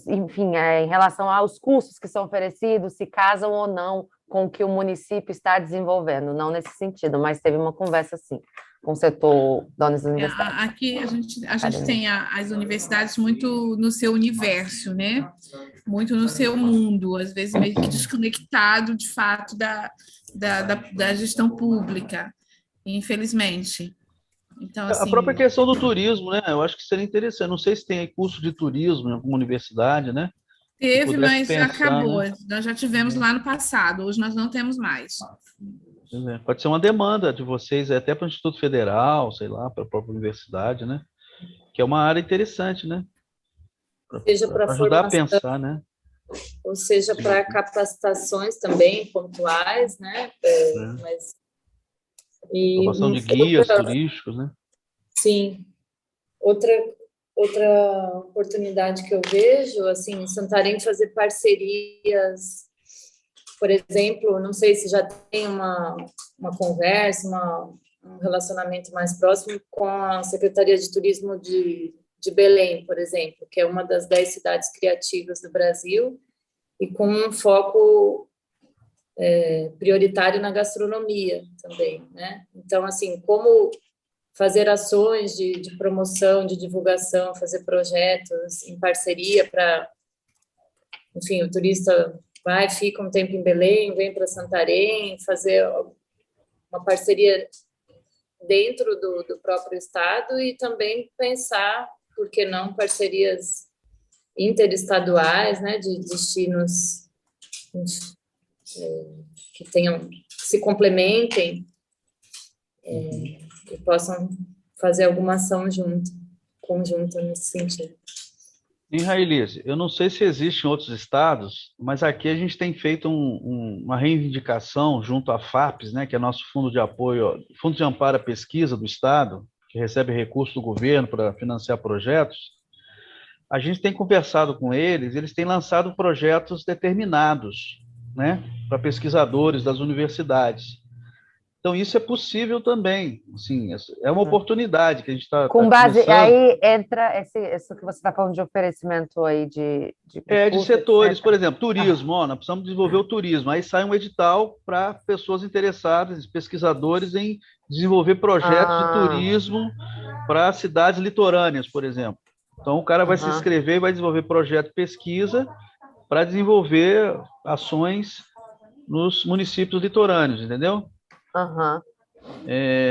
enfim, em relação aos cursos que são oferecidos, se casam ou não com o que o município está desenvolvendo, não nesse sentido, mas teve uma conversa assim com o setor das universidades. Aqui a gente tem as universidades muito no seu universo, né? Muito no seu mundo, às vezes meio que desconectado, de fato, da gestão pública, infelizmente. Então, assim, a própria questão do turismo, né? Eu acho que seria interessante. Não sei se tem aí curso de turismo em alguma universidade, né? Teve, mas pensar, acabou. Né? Nós já tivemos lá no passado, hoje nós não temos mais. Pode ser uma demanda de vocês, até para o Instituto Federal, sei lá, para a própria universidade, né? Que é uma área interessante, né? Seja para ajudar a pensar, né? Ou seja, para capacitações também pontuais, né? Formação de guias turísticos, né? Sim. Outra oportunidade que eu vejo, assim, em Santarém, fazer parcerias, por exemplo, não sei se já tem uma conversa, um relacionamento mais próximo com a Secretaria de Turismo de Belém, por exemplo, que é uma das 10 cidades criativas do Brasil, e com um foco prioritário na gastronomia também, né? Então, assim, como fazer ações de promoção, de divulgação, fazer projetos em parceria para, enfim, o turista vai, fica um tempo em Belém, vem para Santarém, fazer uma parceria dentro do próprio estado e também pensar, por que não, parcerias interestaduais, né, de destinos que se complementem e possam fazer alguma ação conjunta nesse sentido. Em Raílis, eu não sei se existe em outros estados, mas aqui a gente tem feito uma reivindicação junto à FAPES, né, que é nosso fundo de apoio, Fundo de Amparo à Pesquisa do Estado, que recebe recursos do governo para financiar projetos. A gente tem conversado com eles têm lançado projetos determinados, né, para pesquisadores das universidades. Então, isso é possível também. Assim, é uma oportunidade que a gente está Com base, começando. aí entra isso que você está falando de oferecimento aí de De curso, setores, etc. por exemplo, turismo. Ó, nós precisamos desenvolver o turismo. Aí sai um edital para pessoas interessadas, pesquisadores, em desenvolver projetos de turismo para cidades litorâneas, por exemplo. Então, o cara vai se inscrever e vai desenvolver projeto de pesquisa para desenvolver ações nos municípios litorâneos, entendeu?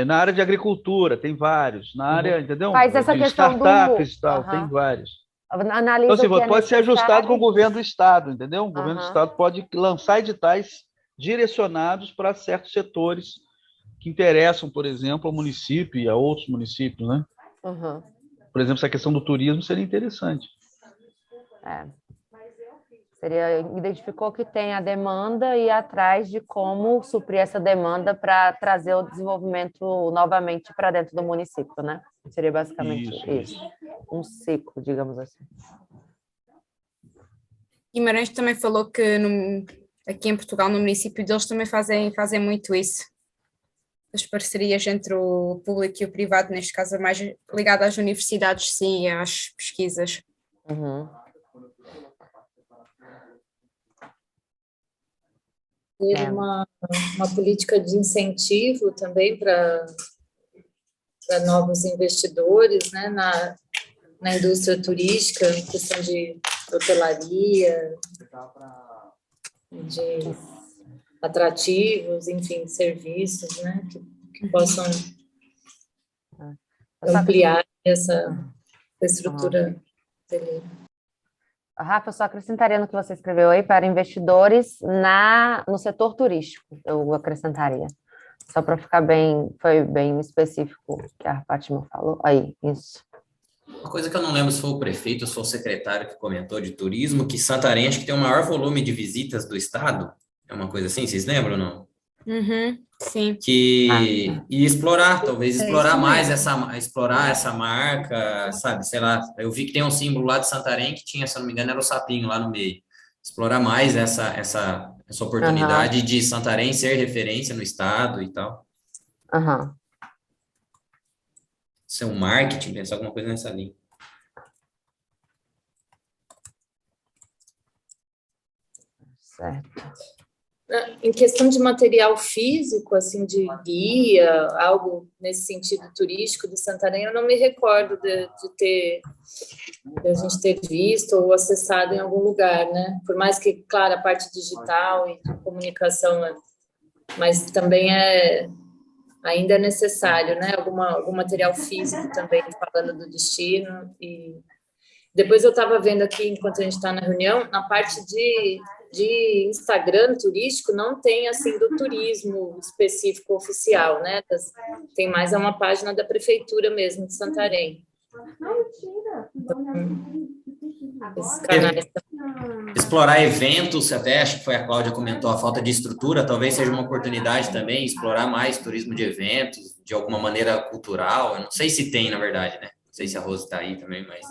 Na área de agricultura, tem vários. Na área, entendeu? Faz essa De questão startups e tal, tem vários. Analisa Então, assim, o que é pode ser ajustado com o necessário. governo do Estado, entendeu? O governo do Estado pode lançar editais direcionados para certos setores que interessam, por exemplo, ao município e a outros municípios, né? Por exemplo, essa questão do turismo seria interessante. Identificou que tem a demanda e ir atrás de como suprir essa demanda para trazer o desenvolvimento novamente para dentro do município, né? Seria basicamente isso. Um ciclo, digamos assim. Guimarães também falou que aqui em Portugal, no município deles, também fazem muito isso. As parcerias entre o público e o privado, neste caso, mais ligado às universidades, sim, e às pesquisas. Ter uma política de incentivo também para novos investidores, né, na indústria turística, questão de hotelaria, de atrativos, enfim, serviços, né, que possam ampliar essa estrutura hoteleira. Rafa, eu só acrescentaria no que você escreveu aí para investidores no setor turístico, eu acrescentaria. Só para ficar foi bem específico que a Fátima falou. Aí, isso. Uma coisa que eu não lembro se foi o prefeito ou se foi o secretário que comentou de turismo, que Santarém acho que tem o maior volume de visitas do estado. É uma coisa assim, vocês lembram ou não? Sim. E explorar, talvez explorar mais explorar essa marca, sabe? Sei lá, eu vi que tem um símbolo lá de Santarém que tinha, se eu não me engano, era o sapinho lá no meio. Explorar mais essa oportunidade de Santarém ser referência no estado e tal. Ser um marketing, pensar alguma coisa nessa linha. Certo. Em questão de material físico, assim, de guia, algo nesse sentido turístico de Santarém, eu não me recordo de a gente ter visto ou acessado em algum lugar, né? Por mais que, claro, a parte digital e de comunicação, mas também ainda é necessário, né? Algum material físico também, falando do destino. E depois eu estava vendo aqui, enquanto a gente está na reunião, na parte de Instagram turístico, não tem, assim, do turismo específico oficial, né? Tem mais uma página da prefeitura mesmo, de Santarém. Esses canais. Explorar eventos, até acho que foi a Cláudia comentou, a falta de estrutura, talvez seja uma oportunidade também, explorar mais turismo de eventos, de alguma maneira cultural. Eu não sei se tem, na verdade, né? Não sei se a Rose está aí também, mas...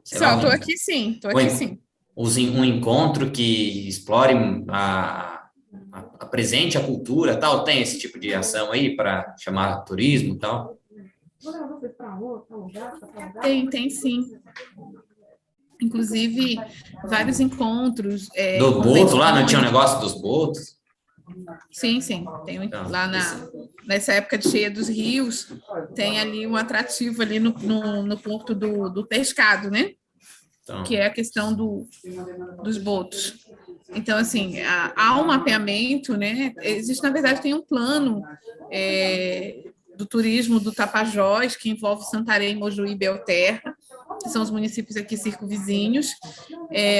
Estou aqui sim, Um encontro que explore apresente a cultura, tal, tem esse tipo de ação aí para chamar turismo e tal? Tem sim. Inclusive, vários encontros. Do boto lá, não tinha um negócio dos botos? Sim. Tem lá nessa época de cheia dos rios, tem ali um atrativo ali no porto do pescado, né? Então, que é a questão dos botos. Então, assim, há um mapeamento, né? Existe, na verdade, tem um plano do turismo do Tapajós, que envolve Santarém, Mojuí e Belterra, que são os municípios aqui circunvizinhos.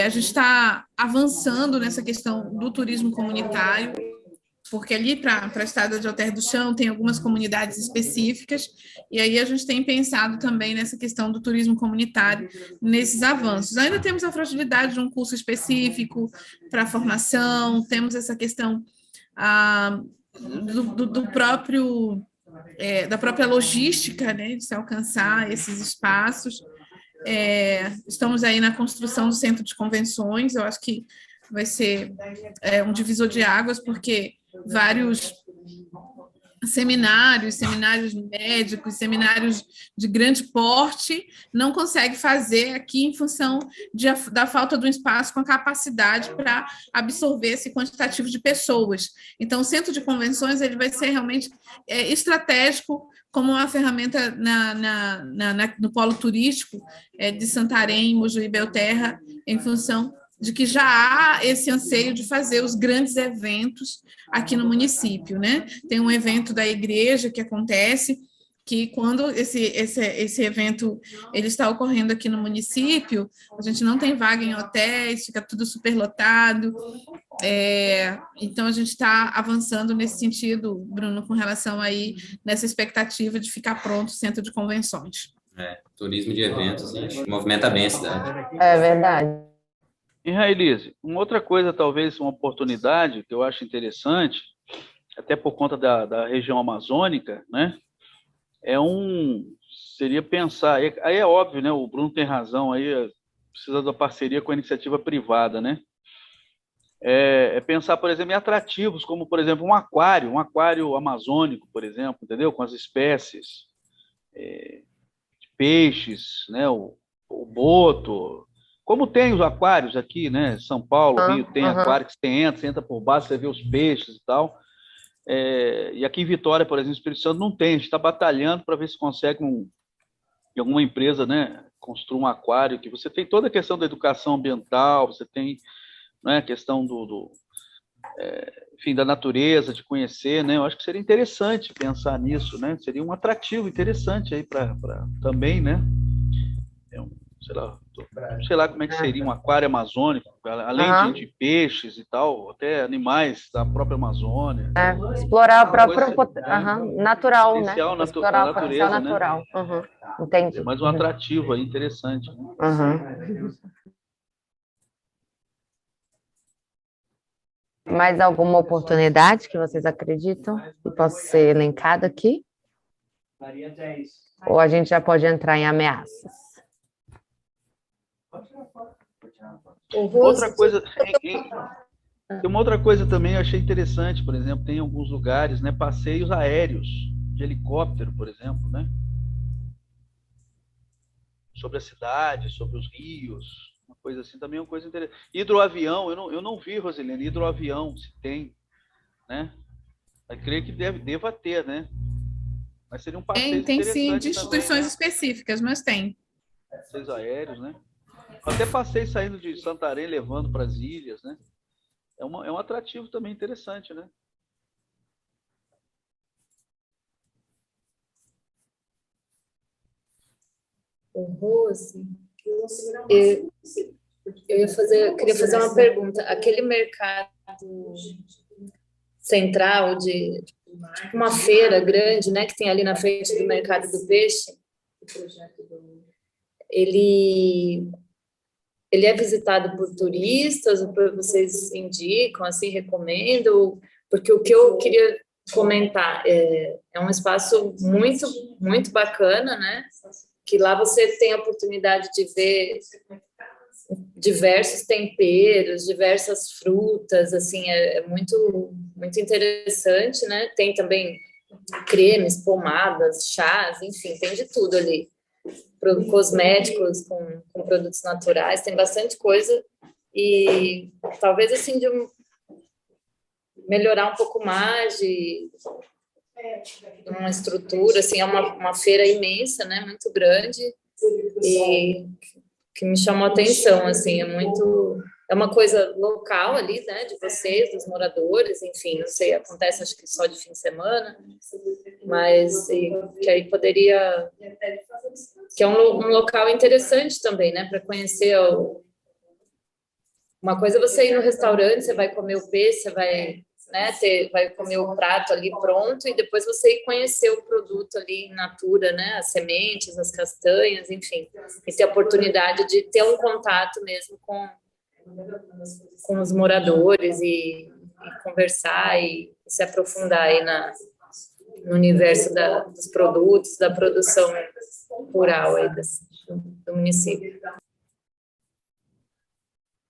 A gente está avançando nessa questão do turismo comunitário, porque ali para a Estrada de Alter do Chão tem algumas comunidades específicas, e aí a gente tem pensado também nessa questão do turismo comunitário, nesses avanços. Ainda temos a fragilidade de um curso específico para formação, temos essa questão da própria logística, né, de se alcançar esses espaços. Estamos aí na construção do centro de convenções, eu acho que vai ser um divisor de águas, porque vários seminários médicos, seminários de grande porte, não consegue fazer aqui em função da falta de um espaço com capacidade para absorver esse quantitativo de pessoas. Então, o centro de convenções ele vai ser realmente estratégico como uma ferramenta no polo turístico de Santarém, Mojuí e Belterra, em função de que já há esse anseio de fazer os grandes eventos aqui no município, né? Tem um evento da igreja que acontece, que quando esse evento ele está ocorrendo aqui no município, a gente não tem vaga em hotéis, fica tudo superlotado. Então, a gente está avançando nesse sentido, Bruno, com relação aí nessa expectativa de ficar pronto o centro de convenções. Turismo de eventos, gente, movimenta bem a cidade. É verdade. E, Railise, uma outra coisa, talvez uma oportunidade que eu acho interessante, até por conta da região amazônica, né? Seria pensar, aí é óbvio, né? O Bruno tem razão, aí precisa da parceria com a iniciativa privada, né? Pensar, por exemplo, em atrativos, como, por exemplo, um aquário amazônico, por exemplo, entendeu? Com as espécies de peixes, né? O boto. Como tem os aquários aqui, né? São Paulo, Rio, tem aquário que você entra por baixo, você vê os peixes e tal. E aqui em Vitória, por exemplo, Espírito Santo não tem. A gente está batalhando para ver se consegue em alguma empresa, né? Construir um aquário que você tem toda a questão da educação ambiental, você tem, né, a questão enfim, da natureza, de conhecer, né? Eu acho que seria interessante pensar nisso, né? Seria um atrativo interessante aí para também, né? Sei lá como é que seria um aquário amazônico, além de peixes e tal, até animais da própria Amazônia. Explorar o próprio natural, né? Explorar a natureza, natural. Entendi. Mais um atrativo aí interessante. Né? Mais alguma oportunidade que vocês acreditam que possa ser elencada aqui? Ou a gente já pode entrar em ameaças? Outra coisa, tem uma outra coisa também eu achei interessante, por exemplo, tem em alguns lugares, né, passeios aéreos de helicóptero, por exemplo, né, sobre a cidade, sobre os rios, uma coisa assim, também é uma coisa interessante. Hidroavião, eu não vi, Rosilene, hidroavião, se tem, né, eu creio que deva ter, né, mas seria um passeio tem interessante sim, de instituições também, né? específicas, mas tem. Passeios aéreos, né? Até passei saindo de Santarém, levando para as ilhas, né? É um atrativo também interessante, né? Rose, queria fazer uma pergunta. Aquele mercado central tipo uma feira grande, né, que tem ali na frente do mercado do peixe, ele é visitado por turistas, ou vocês indicam, assim, recomendam? Porque o que eu queria comentar é um espaço muito, muito bacana, né? Que lá você tem a oportunidade de ver diversos temperos, diversas frutas, assim, é muito, muito interessante, né? Tem também cremes, pomadas, chás, enfim, tem de tudo ali. Cosméticos com produtos naturais, tem bastante coisa, e talvez assim de melhorar um pouco mais de uma estrutura, assim, é uma feira imensa, né, muito grande, e que me chamou a atenção, assim, é uma coisa local ali, né, de vocês, dos moradores, enfim, não sei, acontece acho que só de fim de semana, mas que aí poderia, que é um local interessante também, né, para conhecer uma coisa é você ir no restaurante, você vai comer o peixe, você vai, né, vai comer o prato ali pronto, e depois você ir conhecer o produto ali in natura, né, as sementes, as castanhas, enfim, e ter a oportunidade de ter um contato mesmo com os moradores e conversar e se aprofundar aí no universo dos produtos, da produção rural aí do município.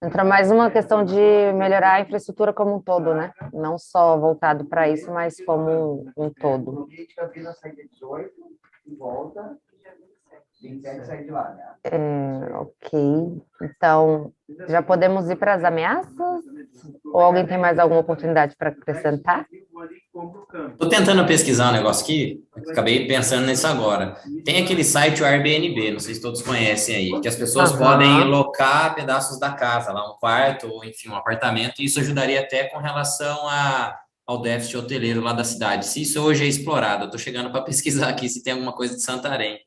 Entra mais uma questão de melhorar a infraestrutura como um todo, né? Não só voltado para isso, mas como um todo. Ok. Então, já podemos ir para as ameaças? Ou alguém tem mais alguma oportunidade para acrescentar? Estou tentando pesquisar um negócio aqui, acabei pensando nisso agora. Tem aquele site o Airbnb, não sei se todos conhecem aí, que as pessoas podem locar pedaços da casa, lá um quarto, ou enfim, um apartamento, e isso ajudaria até com relação ao déficit hoteleiro lá da cidade. Se isso hoje é explorado, eu estou chegando para pesquisar aqui se tem alguma coisa de Santarém.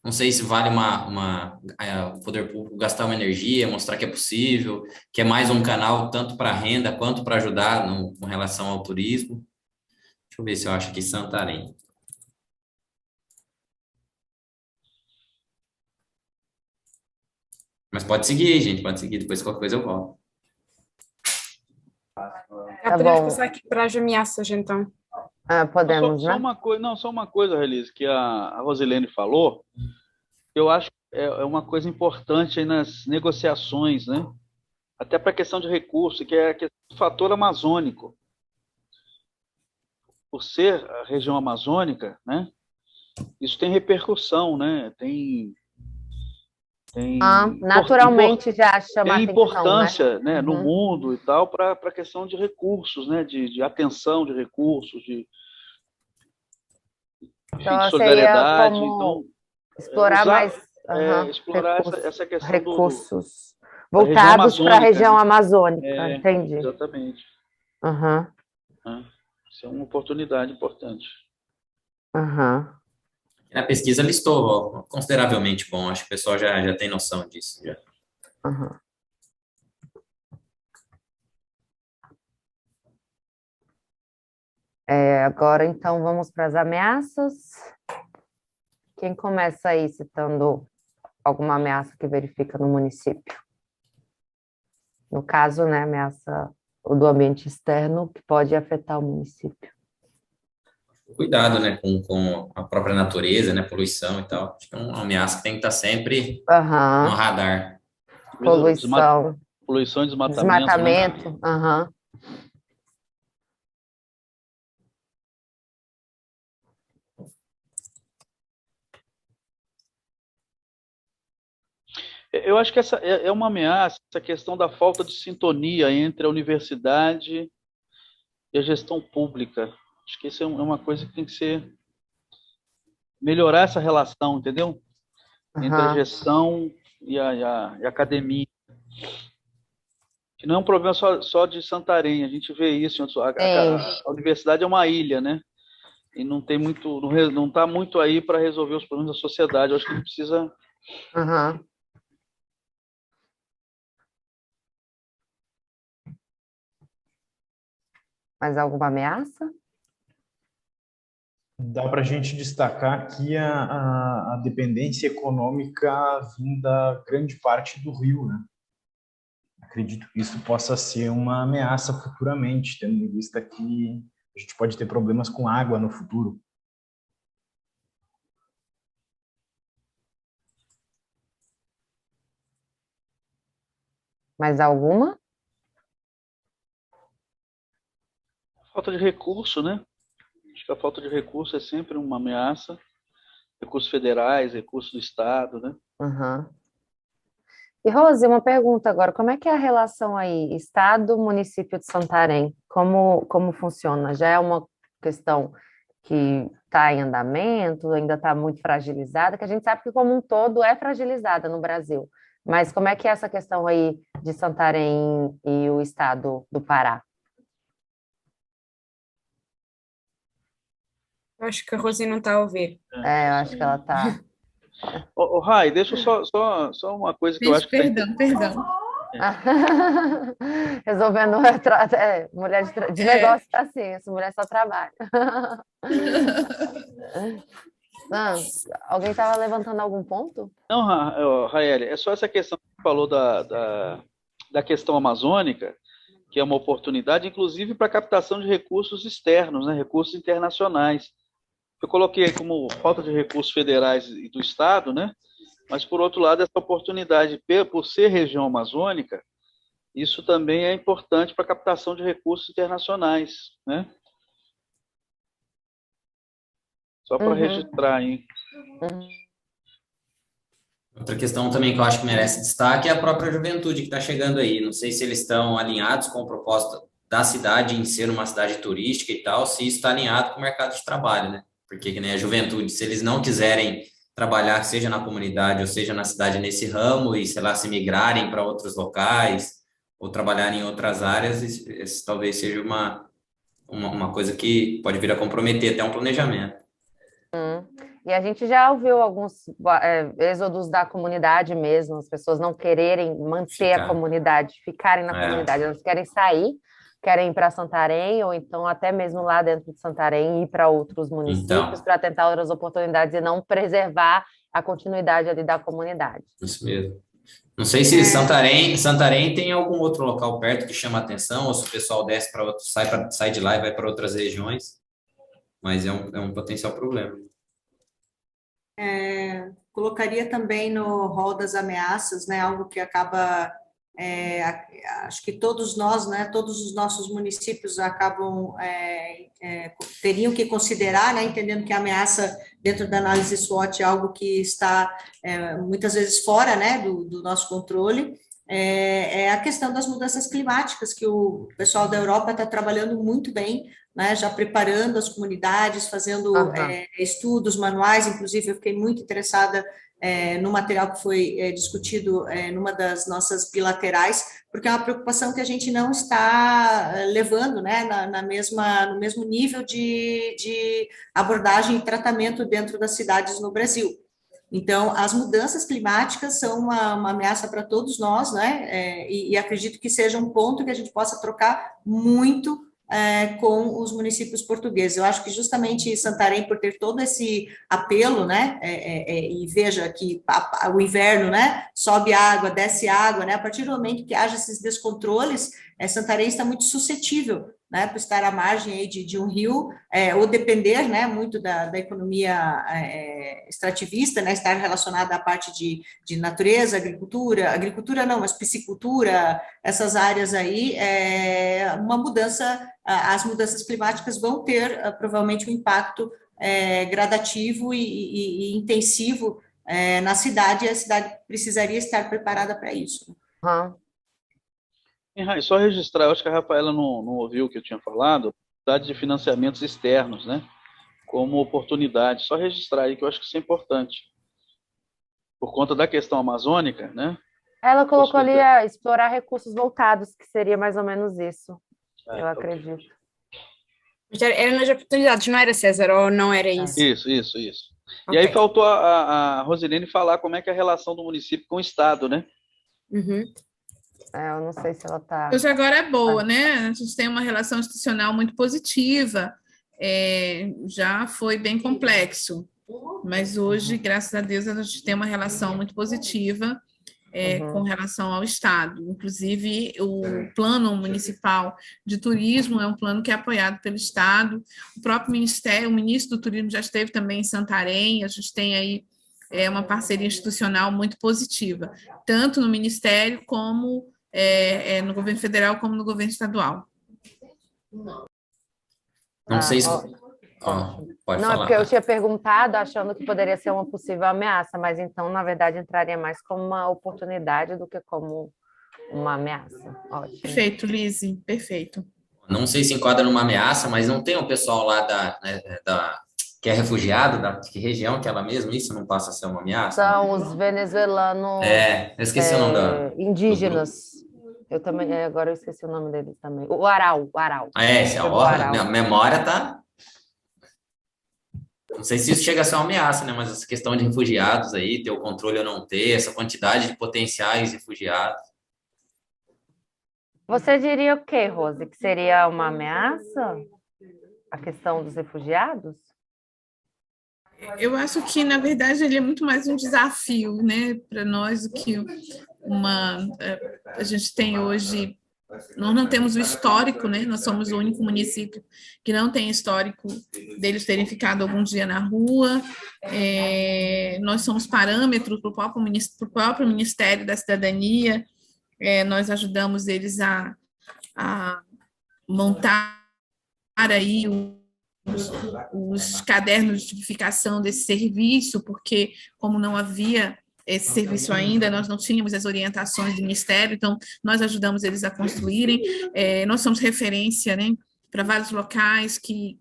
Não sei se vale o poder público gastar uma energia, mostrar que é possível, que é mais um canal tanto para renda quanto para ajudar com relação ao turismo. Deixa eu ver se eu acho aqui Santarém. Mas pode seguir, gente, pode seguir, depois qualquer coisa eu volto. Podemos passar aqui para as ameaças, então. Podemos, só uma coisa, não, só uma coisa, Relise, que a Rosilene falou, eu acho que é uma coisa importante aí nas negociações, né? Até para a questão de recurso, que é a questão do fator amazônico. Por ser a região amazônica, né? Isso tem repercussão, né? Tem naturalmente já chama tem atenção, importância, né? No mundo e tal para a questão de recursos, né? De atenção de recursos, de solidariedade. Então, explorar explorar essa questão recursos voltados para a região amazônica, entendi. Exatamente. Isso é uma oportunidade importante. A pesquisa listou consideravelmente bom, acho que o pessoal já tem noção disso. Já. Agora, então, vamos para as ameaças. Quem começa aí citando alguma ameaça que verifica no município? No caso, né, ameaça do ambiente externo que pode afetar o município. Cuidado, né, com a própria natureza, né, poluição e tal. Acho que é uma ameaça que tem que estar sempre no radar. Poluição e desmatamento. Né? Eu acho que essa é uma ameaça, essa questão da falta de sintonia entre a universidade e a gestão pública. Acho que isso é uma coisa que tem que ser melhorar essa relação, entendeu? Entre a gestão e a academia. Que não é um problema só de Santarém, a gente vê isso. A universidade é uma ilha, né? E não tem muito, não está muito aí para resolver os problemas da sociedade. Eu acho que a gente precisa. Mais alguma ameaça? Dá para a gente destacar aqui a dependência econômica vinda grande parte do Rio, né? Acredito que isso possa ser uma ameaça futuramente, tendo em vista que a gente pode ter problemas com água no futuro. Mais alguma? Falta de recurso, né? Acho que a falta de recurso é sempre uma ameaça. Recursos federais, recursos do Estado, né? E, Rose, uma pergunta agora. Como é que é a relação aí, Estado-município de Santarém? Como funciona? Já é uma questão que está em andamento, ainda está muito fragilizada, que a gente sabe que como um todo é fragilizada no Brasil. Mas como é que é essa questão aí de Santarém e o Estado do Pará? Eu acho que a Rosi não está a ouvir. Eu acho que ela está... Rai, deixa só uma coisa que eu acho que... Perdão. Resolvendo mulher de negócio está assim, essa mulher só trabalha. Alguém estava levantando algum ponto? Não, Raeli, é só essa questão que você falou da questão amazônica, que é uma oportunidade, inclusive para captação de recursos externos, né, recursos internacionais. Eu coloquei como falta de recursos federais e do Estado, né? Mas, por outro lado, essa oportunidade, por ser região amazônica, isso também é importante para a captação de recursos internacionais, né? Só para registrar aí. Outra questão também que eu acho que merece destaque é a própria juventude que está chegando aí. Não sei se eles estão alinhados com a proposta da cidade em ser uma cidade turística e tal, se isso está alinhado com o mercado de trabalho, né? Porque que nem a juventude, se eles não quiserem trabalhar, seja na comunidade ou seja na cidade nesse ramo e, sei lá, se migrarem para outros locais ou trabalhar em outras áreas, isso talvez seja uma coisa que pode vir a comprometer até um planejamento. E a gente já ouviu alguns êxodos da comunidade mesmo, as pessoas não quererem manter a comunidade, ficarem na comunidade, elas querem sair, querem ir para Santarém, ou então até mesmo lá dentro de Santarém, ir para outros municípios para tentar outras oportunidades e não preservar a continuidade ali da comunidade. Isso mesmo. Não sei se Santarém tem algum outro local perto que chama atenção, ou se o pessoal desce para outro, sai de lá e vai para outras regiões, mas é um potencial problema. Colocaria também no rol das ameaças, né, algo que acaba, acho que todos nós, né, todos os nossos municípios acabam, teriam que considerar, né, entendendo que a ameaça dentro da análise SWOT é algo que está muitas vezes fora, né, do nosso controle, é a questão das mudanças climáticas, que o pessoal da Europa está trabalhando muito bem, né, já preparando as comunidades, fazendo estudos, manuais. Inclusive eu fiquei muito interessada no material que foi discutido numa das nossas bilaterais, porque é uma preocupação que a gente não está levando, né, no mesmo nível de abordagem e tratamento dentro das cidades no Brasil. Então, as mudanças climáticas são uma ameaça para todos nós, né, e acredito que seja um ponto que a gente possa trocar muito com os municípios portugueses. Eu acho que justamente Santarém, por ter todo esse apelo, né, e veja que o inverno, né, sobe água, desce água, né, a partir do momento que haja esses descontroles, Santarém está muito suscetível, né, por estar à margem aí de um rio, ou depender, né, muito da economia extrativista, né, estar relacionada à parte de natureza, agricultura não, mas piscicultura, essas áreas aí, as mudanças climáticas vão ter provavelmente um impacto gradativo e intensivo na cidade, e a cidade precisaria estar preparada para isso. Só registrar, eu acho que a Rafaela não ouviu o que eu tinha falado, de financiamentos externos, né, como oportunidade. Só registrar aí, que eu acho que isso é importante. Por conta da questão amazônica, né? Ela colocou ali explorar recursos voltados, que seria mais ou menos isso, eu acredito. Era nas oportunidades, não era, César, ou não era isso? Isso. Okay. E aí faltou a Rosilene falar como é que é a relação do município com o Estado, né? Eu não sei se ela está... Hoje agora é boa, né? A gente tem uma relação institucional muito positiva, já foi bem complexo, mas hoje, graças a Deus, a gente tem uma relação muito positiva com relação ao Estado. Inclusive, o plano municipal de turismo é um plano que é apoiado pelo Estado. O próprio Ministério, o ministro do Turismo já esteve também em Santarém. A gente tem aí uma parceria institucional muito positiva, tanto no Ministério como no governo federal, como no governo estadual. Não sei se... pode não, falar. É porque eu tinha perguntado achando que poderia ser uma possível ameaça, mas então, na verdade, entraria mais como uma oportunidade do que como uma ameaça. Ótimo. Perfeito, Lise, perfeito. Não sei se enquadra numa ameaça, mas não tem o pessoal lá que é refugiado, que região que ela mesma, isso não passa a ser uma ameaça? São os venezuelanos... eu esqueci o nome indígenas. Eu também, agora eu esqueci o nome deles também. O Aral. Esse é o Aral. Minha memória tá... Não sei se isso chega a ser uma ameaça, né? Mas essa questão de refugiados aí, ter o controle ou não ter, essa quantidade de potenciais refugiados. Você diria o quê, Rose? Que seria uma ameaça? A questão dos refugiados? Eu acho que, na verdade, ele é muito mais um desafio, né, para nós do que a gente tem hoje. Nós não temos o histórico, né? Nós somos o único município que não tem histórico deles terem ficado algum dia na rua. Nós somos parâmetros para o próprio Ministério da Cidadania. nós ajudamos eles a montar aí os cadernos de tipificação desse serviço, porque como não havia esse serviço ainda, nós não tínhamos as orientações do Ministério, então nós ajudamos eles a construírem. Nós somos referência, né, para vários locais que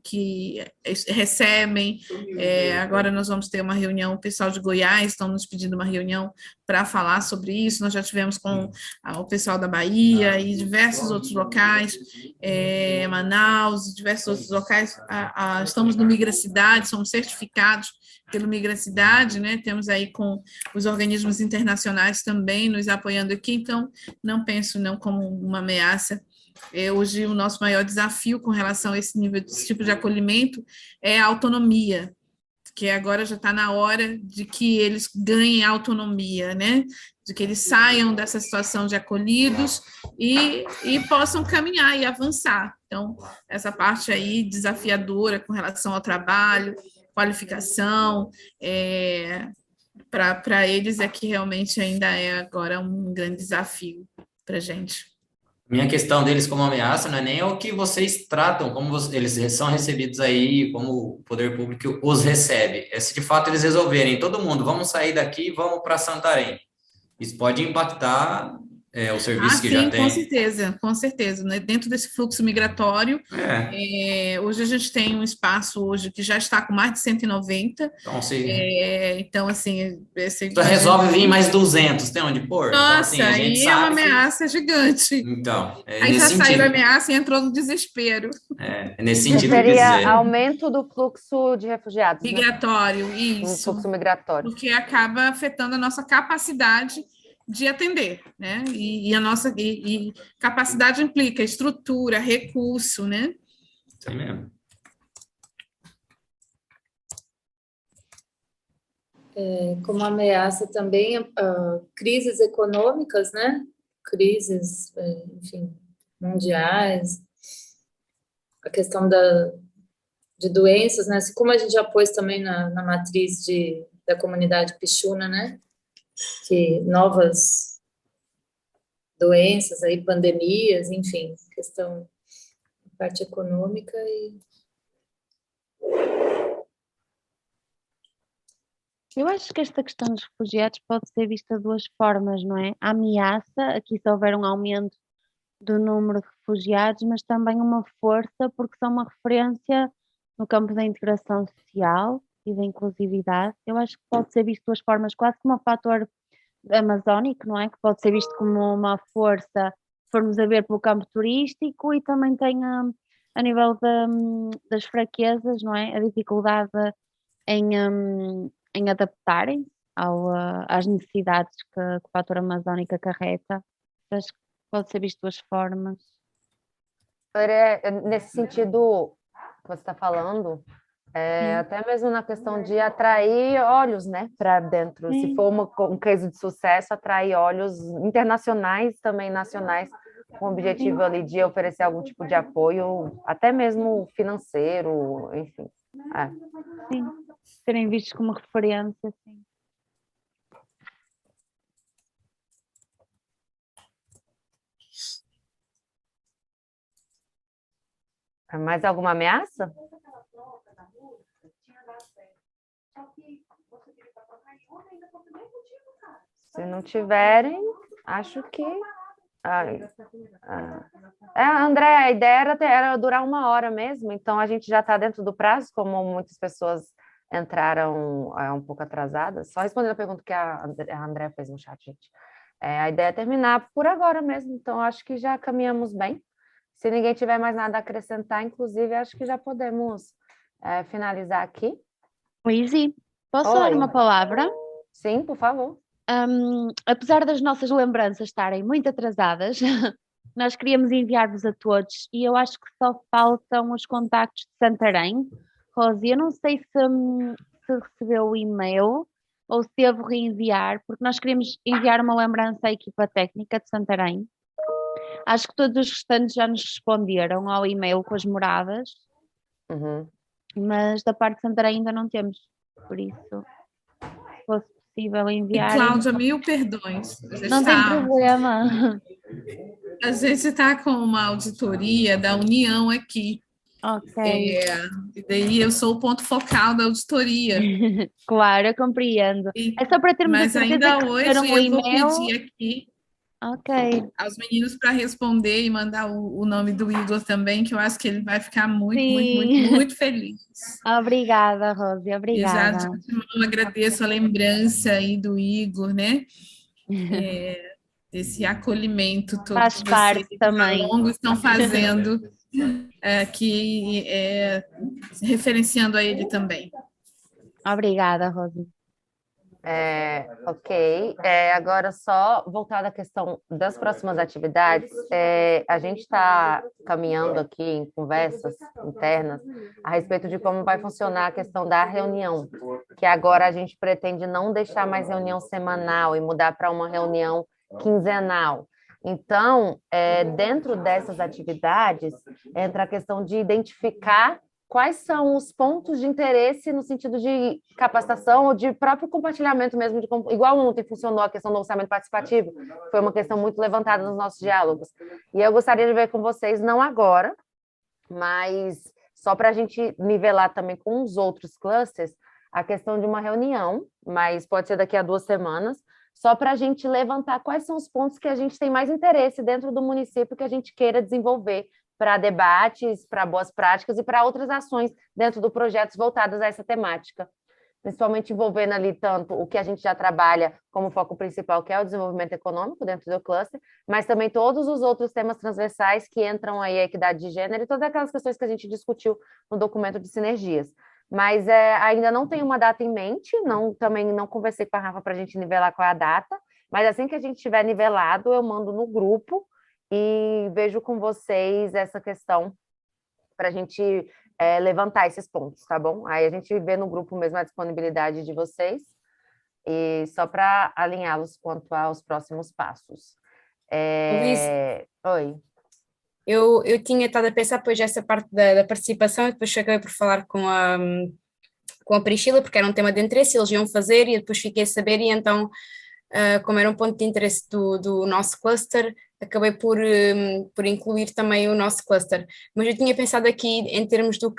recebem. Agora nós vamos ter uma reunião, o pessoal de Goiás estão nos pedindo uma reunião para falar sobre isso. Nós já tivemos com o pessoal da Bahia e diversos outros locais, Manaus, diversos outros locais. Estamos no Migracidade, somos certificados pelo Migracidade, né? Temos aí com os organismos internacionais também nos apoiando aqui, então não penso não como uma ameaça. Hoje o nosso maior desafio com relação a esse tipo de acolhimento é a autonomia, que agora já está na hora de que eles ganhem autonomia, né? De que eles saiam dessa situação de acolhidos e possam caminhar e avançar. Então, essa parte aí desafiadora com relação ao trabalho, qualificação, para eles é que realmente ainda é agora um grande desafio para a gente. Minha questão deles como ameaça não é nem o que vocês tratam, como eles são recebidos aí, como o poder público os recebe. É se de fato eles resolverem, todo mundo, vamos sair daqui e vamos para Santarém. Isso pode impactar o serviço que já tem. Com certeza. Né? Dentro desse fluxo migratório, hoje a gente tem um espaço hoje que já está com mais de 190. Então, assim... Então, resolve vir mais 200, tem onde pôr? Nossa, então, assim, a gente sabe uma ameaça gigante. Então, aí já saiu da ameaça e entrou no desespero. É nesse sentido que seria aumento do fluxo de refugiados. Migratório, né? Isso. Um fluxo migratório. Porque acaba afetando a nossa capacidade de atender, né? E a nossa capacidade implica estrutura, recurso, né? Isso aí mesmo. Como ameaça também crises econômicas, né? Crises, enfim, mundiais, a questão de doenças, né? Assim como a gente já pôs também na matriz da comunidade Pixuna, né? Que novas doenças, aí, pandemias, enfim, questão da parte econômica Eu acho que esta questão dos refugiados pode ser vista de duas formas, não é? A ameaça, aqui se houver um aumento do número de refugiados, mas também uma força, porque são uma referência no campo da integração social e da inclusividade. Eu acho que pode ser visto de duas formas, quase como um fator amazónico, não é? Que pode ser visto como uma força, se formos a ver pelo campo turístico, e também tem a nível das fraquezas, não é? A dificuldade em adaptarem às necessidades que o fator amazónico acarreta. Acho que pode ser visto de duas formas. Nesse sentido que você está falando, até mesmo na questão de atrair olhos, né, para dentro. Se for um case de sucesso, atrair olhos internacionais, também nacionais, com o objetivo ali de oferecer algum tipo de apoio, até mesmo financeiro, enfim. Sim, serem vistos como referência, sim. Mais alguma ameaça? Se não tiverem, acho que... André, a ideia era durar 1 hora mesmo, então a gente já está dentro do prazo, como muitas pessoas entraram um pouco atrasadas. Só respondendo a pergunta que a André fez no chat, gente. A ideia é terminar por agora mesmo, então acho que já caminhamos bem. Se ninguém tiver mais nada a acrescentar, inclusive, acho que já podemos finalizar aqui. Luísi, posso dar uma palavra? Sim, por favor. Apesar das nossas lembranças estarem muito atrasadas, nós queríamos enviar-vos a todos, e eu acho que só faltam os contactos de Santarém. Rosi, eu não sei se recebeu o e-mail ou se devo reenviar, porque nós queríamos enviar uma lembrança à equipa técnica de Santarém. Acho que todos os restantes já nos responderam ao e-mail com as moradas, mas da parte de Santarém ainda não temos, por isso, se fosse possível E, enviar. Cláudia, mil perdões. Não tem problema. A gente está com uma auditoria da União aqui. Ok. E daí eu sou o ponto focal da auditoria. Claro, eu compreendo. É só para termos a Mas certeza ainda que hoje receberam o eu vou e-mail. pedir aqui Ok. aos meninos para responder e mandar o nome do Igor também, que eu acho que ele vai ficar muito, Sim. muito, muito, muito feliz. Obrigada, Rose, E já de obrigada. antemão agradeço a lembrança aí do Igor, né? Desse acolhimento todo Faz que parte vocês também. ao longo estão fazendo, referenciando a ele também. Obrigada, Rose. Ok. Agora, só voltada à questão das próximas atividades, a gente está caminhando aqui em conversas internas a respeito de como vai funcionar a questão da reunião, que agora a gente pretende não deixar mais reunião semanal e mudar para uma reunião quinzenal. Então, dentro dessas atividades, entra a questão de identificar quais são os pontos de interesse no sentido de capacitação ou de próprio compartilhamento mesmo, igual ontem funcionou a questão do orçamento participativo, foi uma questão muito levantada nos nossos diálogos. E eu gostaria de ver com vocês, não agora, mas só para a gente nivelar também com os outros clusters, a questão de uma reunião, mas pode ser daqui a 2 semanas, só para a gente levantar quais são os pontos que a gente tem mais interesse dentro do município que a gente queira desenvolver para debates, para boas práticas e para outras ações dentro do projeto voltadas a essa temática, principalmente envolvendo ali tanto o que a gente já trabalha como foco principal, que é o desenvolvimento econômico dentro do cluster, mas também todos os outros temas transversais que entram aí, a equidade de gênero e todas aquelas questões que a gente discutiu no documento de sinergias. Mas ainda não tenho uma data em mente, também não conversei com a Rafa para a gente nivelar qual é a data, mas assim que a gente tiver nivelado, eu mando no grupo e vejo com vocês essa questão para a gente levantar esses pontos, tá bom? Aí a gente vê no grupo mesmo a disponibilidade de vocês, e só para alinhá-los quanto aos próximos passos. Oi. Eu tinha estado a pensar depois essa parte da participação e depois acabei por falar com a Priscila, porque era um tema de interesse, eles iam fazer e depois fiquei a saber e então, como era um ponto de interesse do nosso cluster, acabei por incluir também o nosso cluster. Mas eu tinha pensado aqui em termos do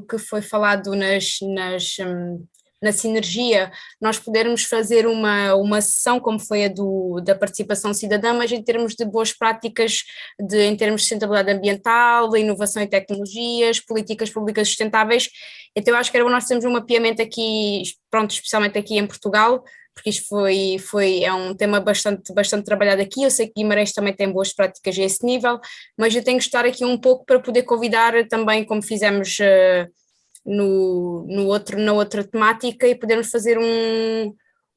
que foi falado na sinergia, nós podermos fazer uma sessão como foi a da participação cidadã, mas em termos de boas práticas, em termos de sustentabilidade ambiental, inovação e tecnologias, políticas públicas sustentáveis. Então eu acho que era bom nós termos um mapeamento aqui, pronto, especialmente aqui em Portugal, porque isto é um tema bastante trabalhado aqui. Eu sei que Guimarães também tem boas práticas a esse nível, mas eu tenho que estar aqui um pouco para poder convidar também, como fizemos na outra temática, e podermos fazer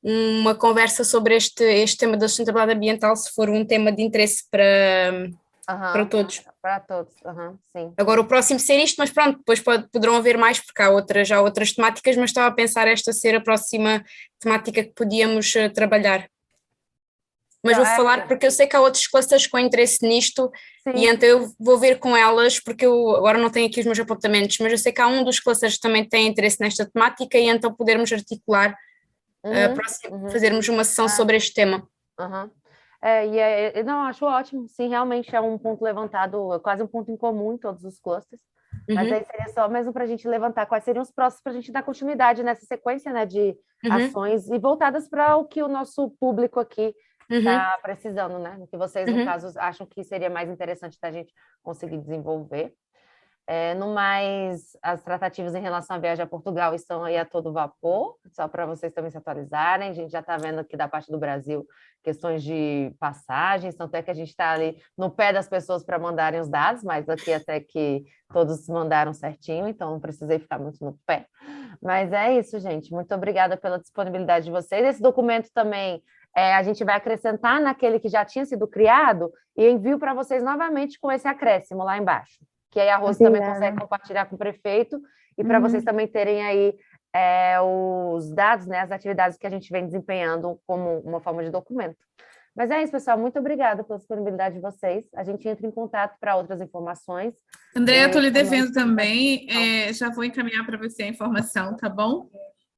uma conversa sobre este tema da sustentabilidade ambiental, se for um tema de interesse para todos. Para todos, sim. Agora o próximo ser isto, mas pronto, depois poderão haver mais, porque há outras temáticas, mas estava a pensar esta ser a próxima temática que podíamos trabalhar. Mas vou falar porque eu sei que há outros clusters com interesse nisto. Sim. E então eu vou ver com elas, porque eu agora não tenho aqui os meus apontamentos, mas eu sei que há um dos clusters que também tem interesse nesta temática e então podermos articular, fazermos uma sessão sobre este tema. Não, acho ótimo, sim, realmente é um ponto levantado, quase um ponto em comum em todos os clusters, mas aí seria só mesmo para a gente levantar quais seriam os próximos, para a gente dar continuidade nessa sequência, né, de ações e voltadas para o que o nosso público aqui está precisando, né, o que vocês, no caso, acham que seria mais interessante da gente conseguir desenvolver. No mais, as tratativas em relação à viagem a Portugal estão aí a todo vapor, só para vocês também se atualizarem. A gente já está vendo aqui da parte do Brasil questões de passagens, tanto é que a gente está ali no pé das pessoas para mandarem os dados, mas aqui até que todos mandaram certinho, então não precisei ficar muito no pé. Mas é isso, gente. Muito obrigada pela disponibilidade de vocês. Esse documento também a gente vai acrescentar naquele que já tinha sido criado e envio para vocês novamente com esse acréscimo lá embaixo, que aí a Rose também consegue compartilhar com o prefeito, e para vocês também terem aí os dados, né, as atividades que a gente vem desempenhando como uma forma de documento. Mas é isso, pessoal, muito obrigada pela disponibilidade de vocês. A gente entra em contato para outras informações. Andréa, estou lhe devendo também, já vou encaminhar para você a informação, tá bom?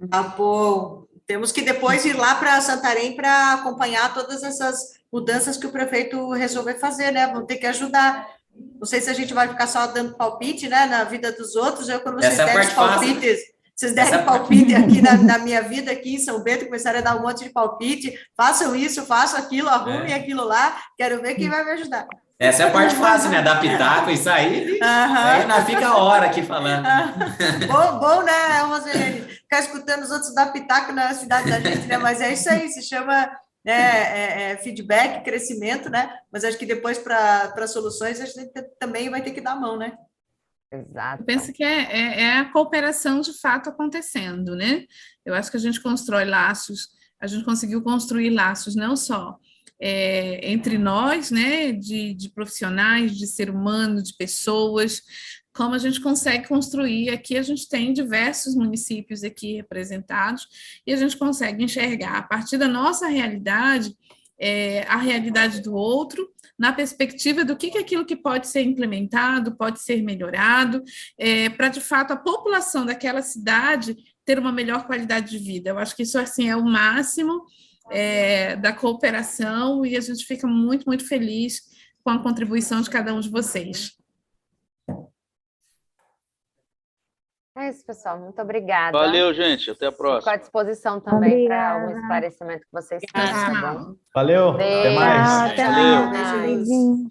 Tá bom. Temos que depois ir lá para Santarém para acompanhar todas essas mudanças que o prefeito resolver fazer, né? Vamos ter que ajudar. Não sei se a gente vai ficar só dando palpite, né, na vida dos outros. Quando vocês derem palpites, vocês derem palpite aqui na minha vida, aqui em São Bento, começarem a dar um monte de palpite, façam isso, façam aquilo, arrumem aquilo lá, quero ver quem vai me ajudar. Essa é a parte fácil, né? Dar pitaco e sair, aí não fica a hora aqui falando. Bom, né, Roselene? Ficar escutando os outros dar pitaco na cidade da gente, né? Mas é isso aí, se chama feedback, crescimento, né? Mas acho que depois, para soluções, a gente também vai ter que dar a mão, né? Exato. Eu penso que é a cooperação de fato acontecendo, né? Eu acho que a gente constrói laços, a gente conseguiu construir laços não só entre nós, né, de profissionais, de ser humano, de pessoas, como a gente consegue construir. Aqui a gente tem diversos municípios aqui representados e a gente consegue enxergar, a partir da nossa realidade, a realidade do outro, na perspectiva do que é aquilo que pode ser implementado, pode ser melhorado, para, de fato, a população daquela cidade ter uma melhor qualidade de vida. Eu acho que isso, assim, é o máximo da cooperação e a gente fica muito, muito feliz com a contribuição de cada um de vocês. É isso, pessoal. Muito obrigada. Valeu, gente. Até a próxima. Fico à disposição também para algum esclarecimento que vocês tenham, tá bom? Valeu, até mais. Até Valeu. mais. Beijinho.